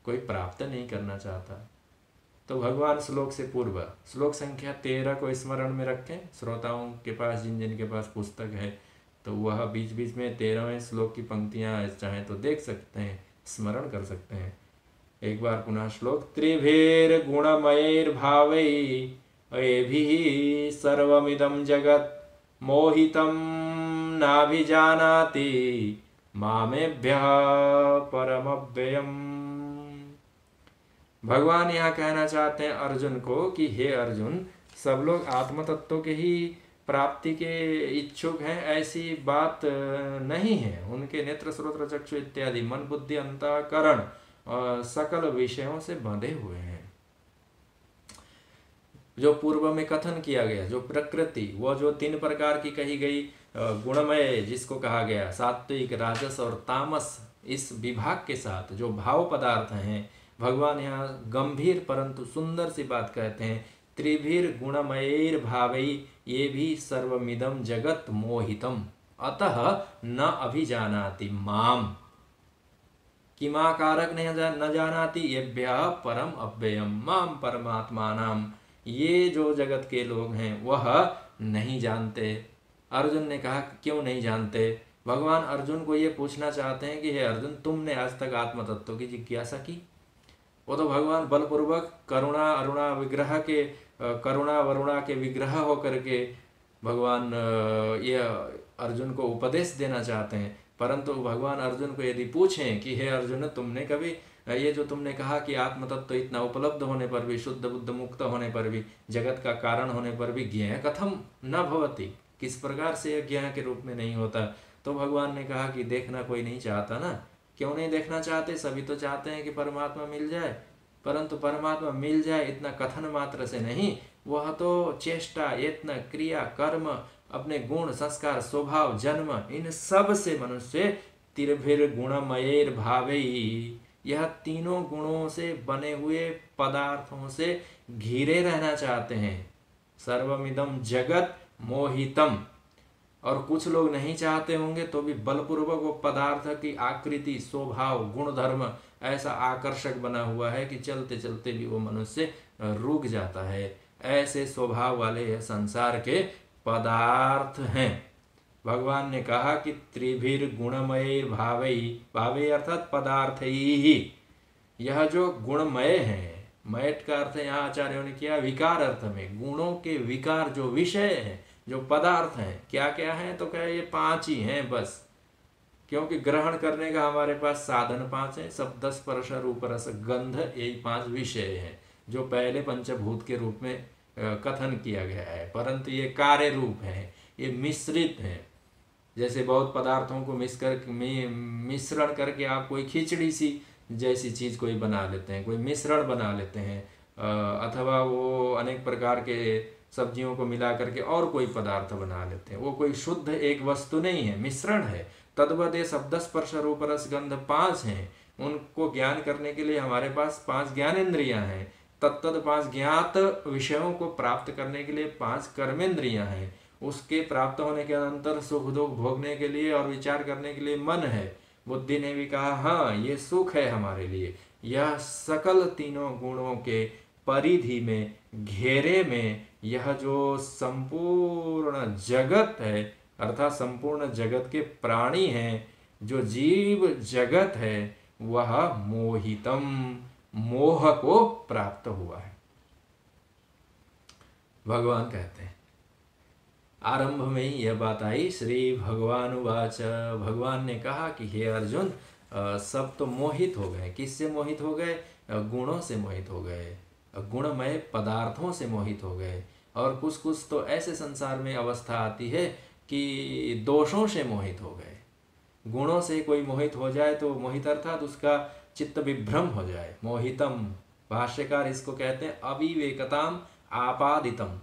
कोई प्राप्त नहीं करना चाहता। तो भगवान श्लोक से पूर्व श्लोक संख्या 13 को स्मरण में रखें। श्रोताओं के पास जिन जिन के पास पुस्तक है तो वह बीच बीच में 13वें श्लोक की पंक्तियां चाहे तो देख सकते हैं, स्मरण कर सकते हैं। एक बार पुनः श्लोक, त्रिभिर्गुणमयैर्भावैः एभिः सर्वमिदं जगत् मोहितं नाभिजानाति मामेभ्यः परमव्ययम्। भगवान यहाँ कहना चाहते हैं अर्जुन को कि हे अर्जुन, सब लोग आत्म तत्व के ही प्राप्ति के इच्छुक हैं ऐसी बात नहीं है। उनके नेत्र श्रोत्र चक्षु इत्यादि मन बुद्धि अंतःकरण सकल विषयों से बंधे हुए हैं। जो पूर्व में कथन किया गया, जो प्रकृति, वो जो 3 प्रकार की कही गई गुणमय जिसको कहा गया, सात्विक राजस और तामस, इस विभाग के साथ जो भाव पदार्थ हैं, भगवान यहाँ गंभीर परंतु सुंदर सी बात कहते हैं, त्रिभिर गुणमयैर भावै ये भी सर्वमिदं जगत मोहितम अतः न अभिजानाति माम, कि माँ कारक न जानाति येभ्यः परम अव्ययम माम परमात्मानाम। ये जो जगत के लोग हैं वह नहीं जानते। अर्जुन ने कहा क्यों नहीं जानते? भगवान अर्जुन को ये पूछना चाहते हैं कि हे अर्जुन, तुमने आज तक आत्म तत्व की जिज्ञासा की? वो तो भगवान बलपूर्वक करुणा अरुणा विग्रह के, करुणा वरुणा के विग्रह होकर के भगवान ये अर्जुन को उपदेश देना चाहते हैं। परंतु भगवान अर्जुन को यदि पूछें कि हे अर्जुन, तुमने कभी ये जो तुमने कहा कि आत्म तत्व इतना उपलब्ध होने पर भी, शुद्ध बुद्ध मुक्त होने पर भी, जगत का कारण होने पर भी ज्ञेय कथम न भवति, किस प्रकार से यह ज्ञेय के रूप में नहीं होता? तो भगवान ने कहा कि देखना कोई नहीं चाहता ना। क्यों नहीं देखना चाहते? सभी तो चाहते हैं कि परमात्मा मिल जाए, परंतु परमात्मा मिल जाए इतना कथन मात्र से नहीं, वह तो चेष्टा, यत्न, क्रिया, कर्म, अपने गुण, संस्कार, स्वभाव, जन्म, इन सब से मनुष्य त्रिभिर गुणमयैर भावै, यह तीनों गुणों से बने हुए पदार्थों से घिरे रहना चाहते हैं। सर्वमिदं जगत मोहितम। और कुछ लोग नहीं चाहते होंगे तो भी बलपूर्वक वो पदार्थ की आकृति, स्वभाव, गुण, धर्म ऐसा आकर्षक बना हुआ है कि चलते चलते भी वो मनुष्य रुक जाता है। ऐसे स्वभाव वाले यह संसार के पदार्थ हैं। भगवान ने कहा कि त्रिभिर गुणमय भावै, भावै अर्थात पदार्थ ही, यह जो गुणमय है, मयट का अर्थ यहाँ आचार्यों ने किया विकार अर्थ में, गुणों के विकार जो विषय हैं, जो पदार्थ हैं, क्या क्या हैं? तो क्या ये 5 ही हैं बस, क्योंकि ग्रहण करने का हमारे पास साधन 5 है, शब्द स्पर्श रूप रस गंध, यही 5 विषय हैं जो पहले पंचभूत के रूप में कथन किया गया है, परंतु ये कार्य रूप है, ये मिश्रित हैं। जैसे बहुत पदार्थों को मिश्रण करके आप कोई खिचड़ी सी जैसी चीज़ कोई बना लेते हैं, कोई मिश्रण बना लेते हैं, अथवा वो अनेक प्रकार के सब्जियों को मिला करके और कोई पदार्थ बना लेते हैं। वो कोई शुद्ध एक वस्तु नहीं है, मिश्रण है। तद्वत ये शब्द स्पर्श रूप रस गंध 5 हैं। उनको ज्ञान करने के लिए हमारे पास 5 ज्ञानेंद्रियां हैं। तत्त 5 ज्ञात विषयों को प्राप्त करने के लिए 5 कर्मेंद्रियां हैं। उसके प्राप्त होने के अनंतर सुख दुख भोगने के लिए और विचार करने के लिए मन है। बुद्धि ने भी कहा हाँ ये सुख है हमारे लिए। यह सकल तीनों गुणों के परिधि में, घेरे में, यह जो संपूर्ण जगत है अर्थात संपूर्ण जगत के प्राणी हैं, जो जीव जगत है, वह मोहितम, मोह को प्राप्त हुआ है। भगवान कहते हैं, आरंभ में ही यह बात आई। श्री भगवान उवाच, भगवान ने कहा कि हे अर्जुन, सब तो मोहित हो गए। किससे मोहित हो गए? गुणों से मोहित हो गए, गुणमय पदार्थों से मोहित हो गए। और कुछ कुछ तो ऐसे संसार में अवस्था आती है कि दोषों से मोहित हो गए। गुणों से कोई मोहित हो जाए तो मोहित अर्थात उसका चित्त विभ्रम हो जाए। मोहितम, भाष्यकार इसको कहते हैं अविवेकताम आपादितम,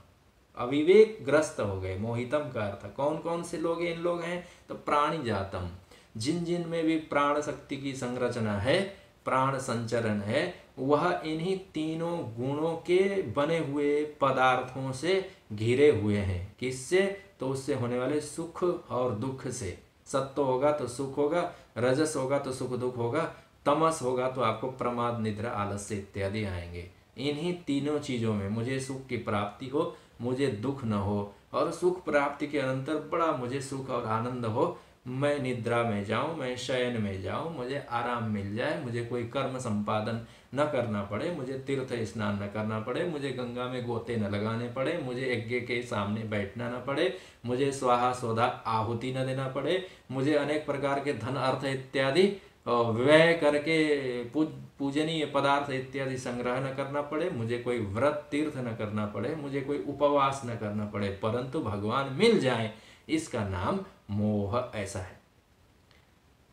अविवेक ग्रस्त हो गए। मोहितम का अर्थ कौन कौन से लोग इन लोग हैं? तो प्राणी जातम, जिन जिन में भी प्राण शक्ति की संरचना है, प्राण संचरण है, वह इन्हीं तीनों गुणों के बने हुए पदार्थों से घिरे हुए हैं। किससे? तो उससे होने वाले सुख और दुख से। सत्व होगा तो सुख होगा, रजस होगा तो सुख दुख होगा, तमस होगा तो आपको प्रमाद निद्रा आलस्य इत्यादि आएंगे। इन्हीं तीनों चीजों में मुझे सुख की प्राप्ति हो, मुझे दुख न हो, और सुख प्राप्ति के अनंतर बड़ा मुझे सुख और आनंद हो। मैं निद्रा में जाऊं, मैं शयन में जाऊं, मुझे आराम मिल जाए, मुझे कोई कर्म संपादन न करना पड़े, मुझे तीर्थ स्नान न करना पड़े, मुझे गंगा में गोते न लगाने पड़े, मुझे यज्ञ के सामने बैठना न पड़े, मुझे स्वाहा सोधा आहुति न देना पड़े, मुझे अनेक प्रकार के धन अर्थ इत्यादि व्यय करके पूजनीय पदार्थ इत्यादि संग्रह न करना पड़े, मुझे कोई व्रत तीर्थ न करना पड़े, मुझे कोई उपवास न करना पड़े, परंतु भगवान मिल जाए, इसका नाम मोह ऐसा है।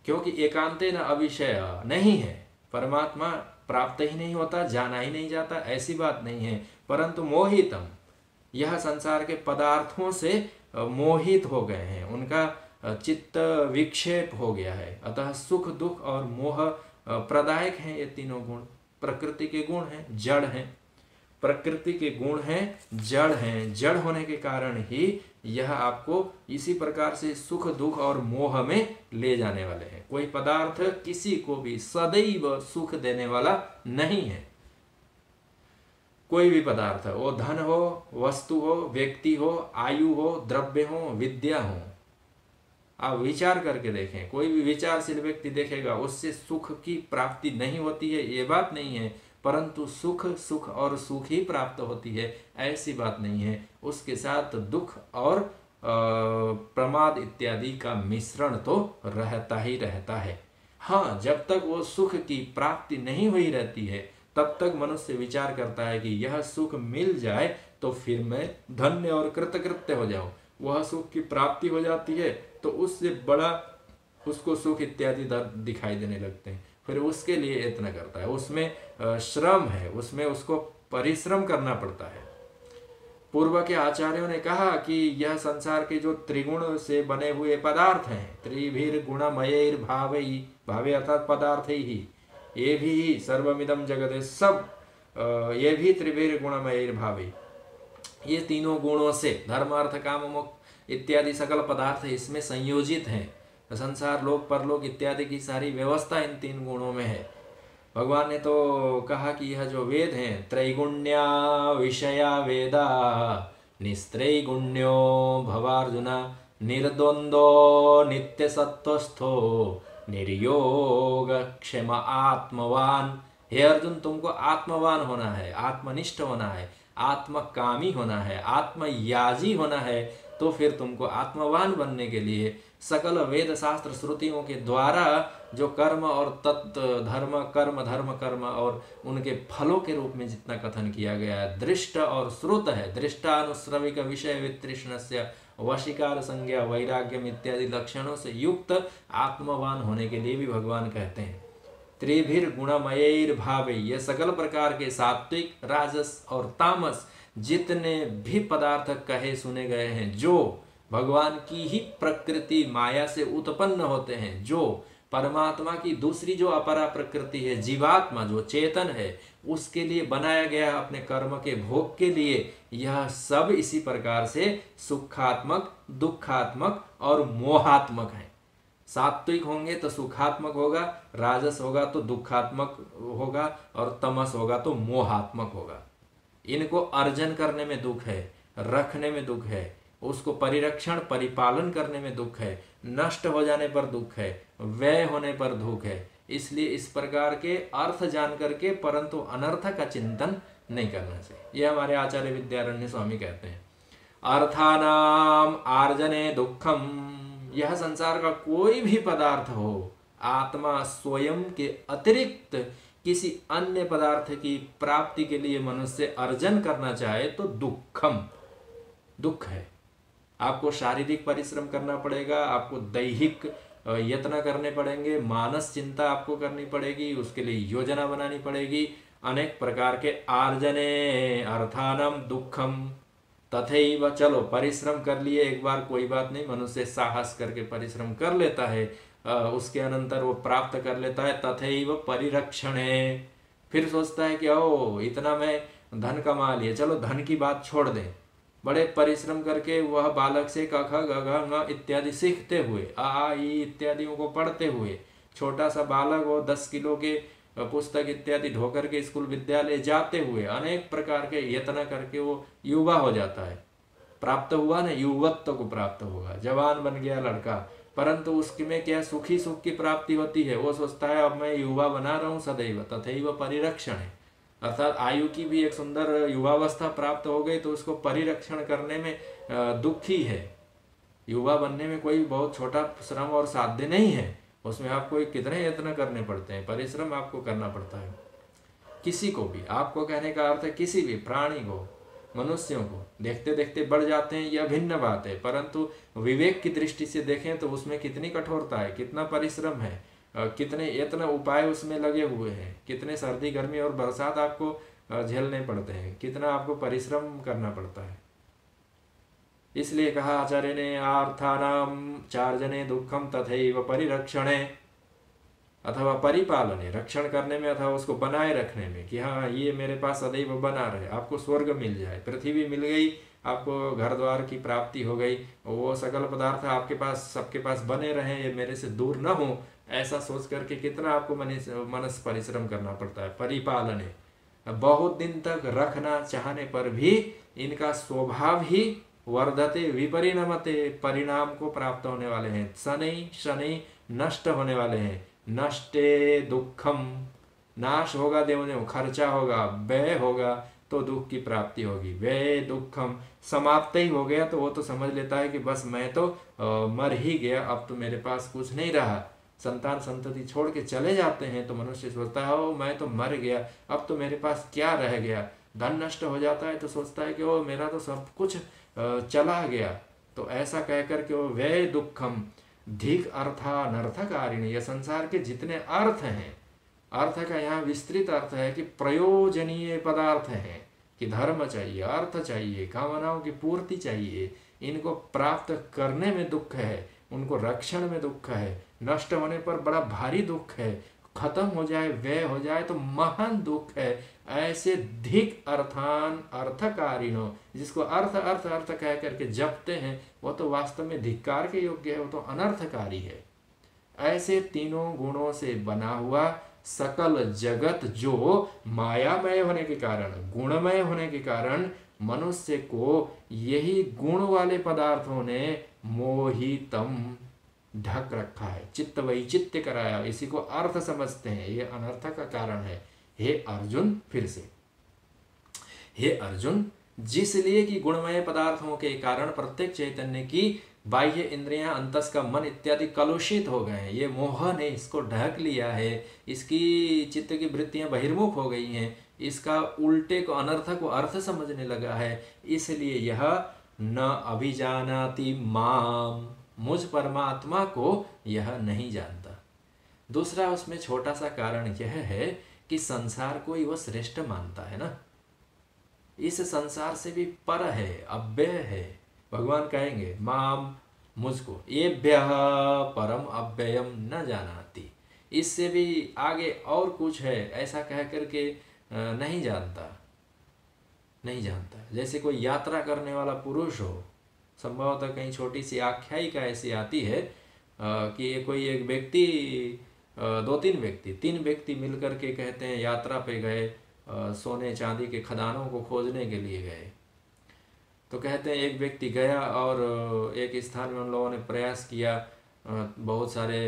क्योंकि एकांते न अविषय नहीं है, परमात्मा प्राप्त ही नहीं होता, जाना ही नहीं जाता, ऐसी बात नहीं है। परंतु मोहितम, यह संसार के पदार्थों से मोहित हो गए हैं, उनका चित्त विक्षेप हो गया है। अतः सुख दुख और मोह प्रदायक हैं ये तीनों गुण। प्रकृति के गुण हैं, जड़ हैं, प्रकृति के गुण हैं, जड़ हैं। जड़ होने के कारण ही यह आपको इसी प्रकार से सुख दुख और मोह में ले जाने वाले हैं। कोई पदार्थ किसी को भी सदैव सुख देने वाला नहीं है। कोई भी पदार्थ, वो धन हो, वस्तु हो, व्यक्ति हो, आयु हो, द्रव्य हो, विद्या हो, आप विचार करके देखें। कोई भी विचारशील व्यक्ति देखेगा उससे सुख की प्राप्ति नहीं होती है, ये बात नहीं है। परंतु सुख सुख और सुख ही प्राप्त होती है, ऐसी बात नहीं है। उसके साथ दुख और प्रमाद इत्यादि का मिश्रण तो रहता ही रहता है। हाँ, जब तक वो सुख की प्राप्ति नहीं हुई रहती है, तब तक मनुष्य विचार करता है कि यह सुख मिल जाए तो फिर मैं धन्य और कृतकृत्य हो जाऊं। वह सुख की प्राप्ति हो जाती है तो उससे बड़ा उसको सुख इत्यादि दिखाई देने लगते हैं। फिर उसके लिए यत्न करता है, उसमें श्रम है, उसमें उसको परिश्रम करना पड़ता है। पूर्व के आचार्यों ने कहा कि यह संसार के जो त्रिगुण से बने हुए पदार्थ हैं, त्रिभिर गुणमयैर भावई, भावे अर्थात पदार्थ ही, ये भी सर्वमिदम जगत, सब ये भी त्रिभिर गुणमयैर भावई, ये तीनों गुणों से धर्म अर्थ काम मोक्ष इत्यादि सकल पदार्थ इसमें संयोजित हैं। संसार लोक परलोक इत्यादि की सारी व्यवस्था इन तीन गुणों में है। भगवान ने तो कहा कि यह जो वेद हैं, त्रैगुण्या विषया वेदा निस्त्रैगुण्यो भवार्जुना निर्द्वंदो नित्य सत्वस्थो निर्योग क्षम आत्मवान। हे अर्जुन, तुमको आत्मवान होना है, आत्मनिष्ठ होना है, आत्मकामी होना है, आत्मयाजी होना है। तो फिर तुमको आत्मवान बनने के लिए सकल वेद शास्त्र श्रुतियों के द्वारा जो कर्म और तत्व धर्म कर्म धर्म कर्म और उनके फलों के रूप में जितना कथन किया गया है, दृष्ट और श्रुत है। दृष्टानुश्रविक विषय वितृष्णस्य वशीकार, संज्ञा, वैराग्यम इत्यादि लक्षणों से युक्त आत्मवान होने के लिए भी भगवान कहते हैं। त्रिभिर गुणमयैर भावे, ये सकल प्रकार के सात्विक, राजस और तामस जितने भी पदार्थ कहे सुने गए हैं, जो भगवान की ही प्रकृति माया से उत्पन्न होते हैं, जो परमात्मा की दूसरी जो अपरा प्रकृति है, जीवात्मा जो चेतन है, उसके लिए बनाया गया अपने कर्म के भोग के लिए, यह सब इसी प्रकार से सुखात्मक, दुखात्मक और मोहात्मक है। सात्विक होंगे तो सुखात्मक होगा, राजस होगा तो दुखात्मक होगा और तमस होगा तो मोहात्मक होगा। इनको अर्जन करने में दुख है, रखने में दुख है, उसको परिरक्षण परिपालन करने में दुख है, नष्ट हो जाने पर दुख है, व्यय होने पर दुख है। इसलिए इस प्रकार के अर्थ जान करके परंतु अनर्थ का चिंतन नहीं करना चाहिए। यह हमारे आचार्य विद्यारण्य स्वामी कहते हैं। अर्थानाम आर्जने दुखम, यह संसार का कोई भी पदार्थ हो, आत्मा स्वयं के अतिरिक्त किसी अन्य पदार्थ की प्राप्ति के लिए मनुष्य अर्जन करना चाहे तो दुखम, दुख है। आपको शारीरिक परिश्रम करना पड़ेगा, आपको दैहिक यत्न करने पड़ेंगे, मानस चिंता आपको करनी पड़ेगी, उसके लिए योजना बनानी पड़ेगी, अनेक प्रकार के आर्जने अर्थानम दुखम तथैव। चलो परिश्रम कर लिए एक बार, कोई बात नहीं, मनुष्य साहस करके परिश्रम कर लेता है, उसके अनंतर वो प्राप्त कर लेता है। तथैव परिरक्षणे, फिर सोचता है कि ओ इतना मैं धन कमा लिए, चलो धन की बात छोड़ दें। बड़े परिश्रम करके वह बालक से क ख ग घ ङ इत्यादि सीखते हुए, आ ई इत्यादियों को पढ़ते हुए, छोटा सा बालक वो 10 किलो के पुस्तक इत्यादि ढोकर के स्कूल विद्यालय जाते हुए अनेक प्रकार के यत्न करके वो युवा हो जाता है। प्राप्त हुआ ना, युवत्व को प्राप्त होगा, जवान बन गया लड़का, परंतु उसमें क्या सुखी सुख की प्राप्ति होती है। वो सोचता है अब मैं युवा बना रहा हूँ सदैव, तथैव परिरक्षण है, अर्थात आयु की भी एक सुंदर युवावस्था प्राप्त हो गई तो उसको परिरक्षण करने में दुखी है। युवा बनने में कोई बहुत छोटा श्रम और साध्य नहीं है, उसमें आपको कितने यत्न करने पड़ते हैं, परिश्रम आपको करना पड़ता है। किसी को भी, आपको कहने का अर्थ है किसी भी प्राणी को, मनुष्यों को देखते देखते बढ़ जाते हैं, यह भिन्न बात है, परंतु विवेक की दृष्टि से देखें तो उसमें कितनी कठोरता है, कितना परिश्रम है, कितने यत्न उपाय उसमें लगे हुए हैं, कितने सर्दी गर्मी और बरसात आपको झेलने पड़ते हैं, कितना आपको परिश्रम करना पड़ता है। इसलिए कहा आचार्य ने अर्थानाम चार्जने दुखम तथैव परिरक्षणे, अथवा परिपालने, रक्षण करने में अथवा उसको बनाए रखने में, कि हाँ ये मेरे पास सदैव बना रहे, आपको स्वर्ग मिल जाए, पृथ्वी मिल गई, आपको घर द्वार की प्राप्ति हो गई, वो सकल पदार्थ आपके पास सबके पास बने रहे, ये मेरे से दूर न हो, ऐसा सोच करके कितना आपको मनस परिश्रम करना पड़ता है। परिपालने, बहुत दिन तक रखना चाहने पर भी इनका स्वभाव ही वर्धते विपरिणमते, परिणाम को प्राप्त होने वाले हैं, शनै शनै नष्ट होने वाले हैं। नष्टे दुखम, नाश होगा देवदेव, खर्चा होगा, व्यय होगा तो दुख की प्राप्ति होगी। व्यय दुखम, समाप्त ही हो गया तो वो तो समझ लेता है कि बस मैं तो मर ही गया, अब तो मेरे पास कुछ नहीं रहा। संतान संतति छोड़ के चले जाते हैं तो मनुष्य सोचता है ओ मैं तो मर गया, अब तो मेरे पास क्या रह गया। धन नष्ट हो जाता है तो सोचता है कि ओ मेरा तो सब कुछ चला गया। तो ऐसा कहकर के वो व्यय दुखम धिक अर्थानर्थकारिणी, यह संसार के जितने अर्थ हैं, अर्थ का यहाँ विस्तृत अर्थ है कि प्रयोजनीय पदार्थ हैं, कि धर्म चाहिए, अर्थ चाहिए, कामनाओं की पूर्ति चाहिए, इनको प्राप्त करने में दुख है, उनको रक्षण में दुख है, नष्ट होने पर बड़ा भारी दुख है, खत्म हो जाए, व्यय हो जाए तो महान दुख है। ऐसे धिक अर्थान अर्थकारिणो, जिसको अर्थ अर्थ अर्थ कह करके जपते हैं वो तो वास्तव में धिक्कार के योग्य है, वो तो अनर्थकारी है। ऐसे तीनों गुणों से बना हुआ सकल जगत जो मायामय होने के कारण, गुणमय होने के कारण मनुष्य को यही गुण वाले पदार्थों ने मोहितम ढक रखा है, चित्त वैचित्य कराया, इसी को अर्थ समझते हैं, ये अनर्थ का कारण है। हे अर्जुन, फिर से हे अर्जुन, जिसलिए कि गुणमय पदार्थों के कारण प्रत्येक चैतन्य की बाह्य इंद्रियां, अंतस का मन इत्यादि कलुषित हो गए हैं, ये मोह ने इसको ढक लिया है, इसकी चित्त की वृत्तियां बहिर्मुख हो गई हैं, इसका उल्टे को अनर्थ को अर्थ समझने लगा है, इसलिए यह न अभिजानाति माम, मुझ परमात्मा को यह नहीं जानता। दूसरा उसमें छोटा सा कारण यह है कि संसार को ही वह श्रेष्ठ मानता है ना, इस संसार से भी पर है, अव्यय है। भगवान कहेंगे माम, मुझको, येभ्यः परम अव्ययम न जानाति, इससे भी आगे और कुछ है ऐसा कह करके नहीं जानता, नहीं जानता। जैसे कोई यात्रा करने वाला पुरुष हो, संभवतः कहीं छोटी सी आख्यायिका ऐसी आती है कि कोई एक व्यक्ति, तीन व्यक्ति मिलकर के कहते हैं यात्रा पे गए, सोने चांदी के खदानों को खोजने के लिए गए। तो कहते हैं एक व्यक्ति गया और एक स्थान में उन लोगों ने प्रयास किया, बहुत सारे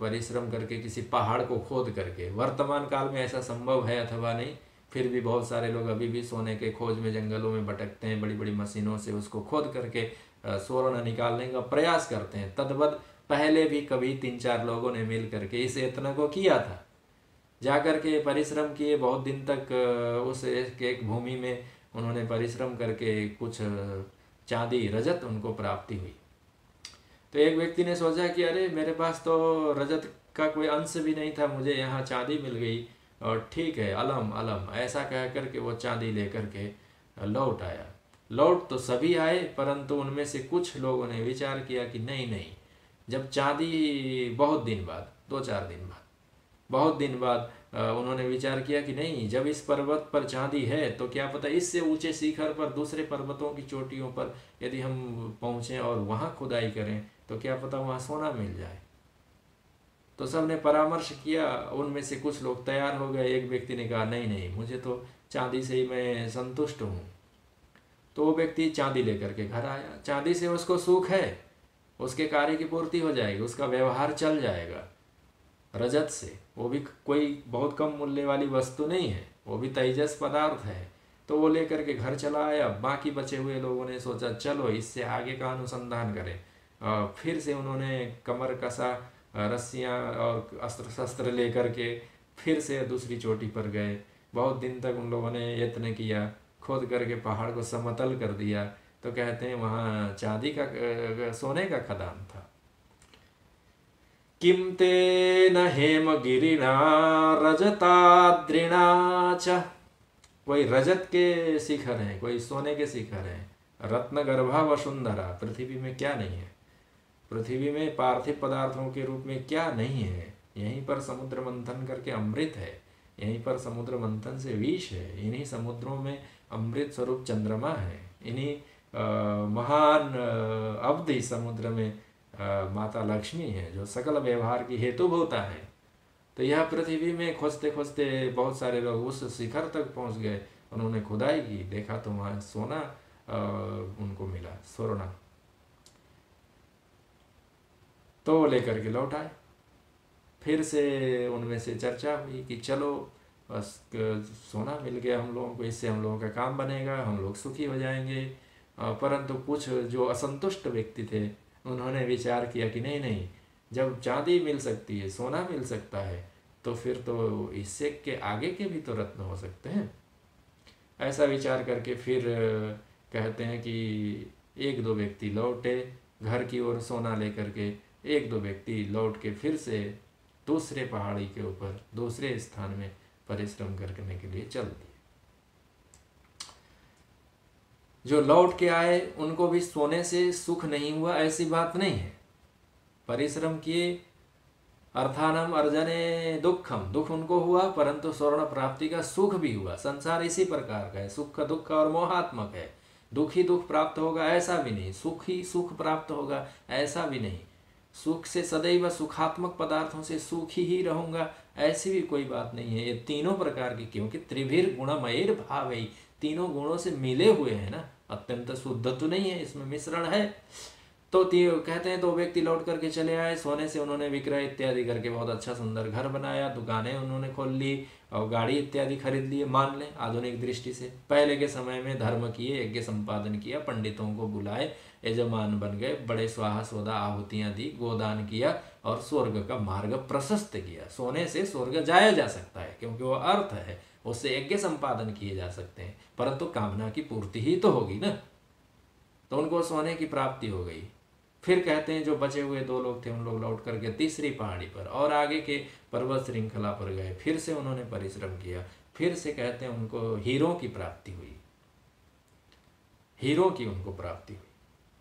परिश्रम करके किसी पहाड़ को खोद करके। वर्तमान काल में ऐसा संभव है अथवा नहीं, फिर भी बहुत सारे लोग अभी भी सोने के खोज में जंगलों में भटकते हैं, बड़ी बड़ी मशीनों से उसको खोद करके स्वर्ण निकालने का प्रयास करते हैं। तद्वत पहले भी कभी 3-4 लोगों ने मिल करके इस यत्न को किया था, जाकर के परिश्रम किए, बहुत दिन तक उस एक भूमि में उन्होंने परिश्रम करके कुछ चांदी रजत उनको प्राप्ति हुई। तो एक व्यक्ति ने सोचा कि अरे मेरे पास तो रजत का कोई अंश भी नहीं था, मुझे यहाँ चांदी मिल गई और ठीक है, अलम अलम, ऐसा कह करके वो चांदी लेकर के लौट आया। लौट तो सभी आए, परंतु उनमें से कुछ लोगों ने विचार किया कि नहीं नहीं, जब चांदी बहुत दिन बाद, 2-4 दिन बाद, बहुत दिन बाद उन्होंने विचार किया कि नहीं, जब इस पर्वत पर चांदी है तो क्या पता इससे ऊंचे शिखर पर, दूसरे पर्वतों की चोटियों पर यदि हम पहुँचें और वहाँ खुदाई करें तो क्या पता वहाँ सोना मिल जाए। तो सबने परामर्श किया, उनमें से कुछ लोग तैयार हो गए। एक व्यक्ति ने कहा नहीं नहीं, मुझे तो चांदी से ही मैं संतुष्ट हूँ। तो वो व्यक्ति चांदी लेकर के घर आया। चांदी से उसको सुख है, उसके कार्य की पूर्ति हो जाएगी, उसका व्यवहार चल जाएगा। रजत से, वो भी कोई बहुत कम मूल्य वाली वस्तु नहीं है, वो भी तेजस पदार्थ है, तो वो लेकर के घर चला आया। बाकी बचे हुए लोगों ने सोचा चलो इससे आगे का अनुसंधान करें। फिर से उन्होंने कमर कसा, रस्सियाँ और अस्त्र शस्त्र लेकर के फिर से दूसरी चोटी पर गए। बहुत दिन तक उन लोगों ने यत्न किया, खोद करके पहाड़ को समतल कर दिया। तो कहते हैं वहाँ चांदी का, सोने का खदान था। किम तेन हेमगिरिना रजताद्रिणा च, कोई रजत के शिखर हैं, कोई सोने के शिखर हैं। रत्नगर्भा वसुंधरा, पृथ्वी में क्या नहीं है, पृथ्वी में पार्थिव पदार्थों के रूप में क्या नहीं है। यहीं पर समुद्र मंथन करके अमृत है, यहीं पर समुद्र मंथन से विष है, इन्हीं समुद्रों में अमृत स्वरूप चंद्रमा है, इन्हीं महान अवधि समुद्र में माता लक्ष्मी है जो सकल व्यवहार की हेतुभूता है। तो यह पृथ्वी में खोजते खोजते बहुत सारे लोग उस शिखर तक पहुंच गए। उन्होंने खुदाई की, देखा तो वहाँ सोना उनको मिला, स्वर्ण। तो लेकर के लौट आए। फिर से उनमें से चर्चा हुई कि चलो बस सोना मिल गया हम लोगों को, इससे हम लोगों का काम बनेगा, हम लोग सुखी हो जाएंगे। परंतु कुछ जो असंतुष्ट व्यक्ति थे उन्होंने विचार किया कि नहीं नहीं, जब चांदी मिल सकती है, सोना मिल सकता है, तो फिर तो इससे के आगे के भी तो रत्न हो सकते हैं। ऐसा विचार करके फिर कहते हैं कि 1-2 व्यक्ति लौटे घर की ओर सोना लेकर के। 1-2 व्यक्ति लौट के फिर से दूसरे पहाड़ी के ऊपर दूसरे स्थान में परिश्रम करने के लिए चल दिए। जो लौट के आए उनको भी सोने से सुख नहीं हुआ, ऐसी बात नहीं है। परिश्रम किए, अर्थानम अर्जने दुखम, दुख उनको हुआ, परंतु स्वर्ण प्राप्ति का सुख भी हुआ। संसार इसी प्रकार का है, सुख का दुख और मोहात्मक है। दुख ही दुख प्राप्त होगा ऐसा भी नहीं, सुख ही सुख प्राप्त होगा ऐसा भी नहीं। सुख से सदैव सुखात्मक पदार्थों से सुखी ही रहूंगा ऐसी भी कोई बात नहीं है। ये तीनों प्रकार की, क्योंकि त्रिभिर गुणमयेर भावई, तीनों गुणों से मिले हुए हैं ना, अत्यंत शुद्ध तो नहीं है, इसमें मिश्रण है। तो कहते हैं तो व्यक्ति लौट करके चले आए। सोने से उन्होंने विक्रय इत्यादि करके बहुत अच्छा सुंदर घर बनाया, दुकानें उन्होंने खोल ली और गाड़ी इत्यादि खरीद लिए। मान लें आधुनिक दृष्टि से, पहले के समय में धर्म किए, यज्ञ संपादन किया, पंडितों को बुलाए, यजमान बन गए, बड़े स्वाहा सोदा आहुतियां दी, गोदान किया और स्वर्ग का मार्ग प्रशस्त किया। सोने से स्वर्ग जाया जा सकता है क्योंकि वो अर्थ है, उससे यज्ञ संपादन किए जा सकते हैं, परंतु कामना की पूर्ति ही तो होगी ना। तो उनको सोने की प्राप्ति हो गई। फिर कहते हैं जो बचे हुए 2 लोग थे उन लोग लौट करके तीसरी पहाड़ी पर और आगे के पर्वत श्रृंखला पर गए, फिर से उन्होंने परिश्रम किया, फिर से कहते हैं उनको हीरों की प्राप्ति हुई, हीरों की उनको प्राप्ति हुई।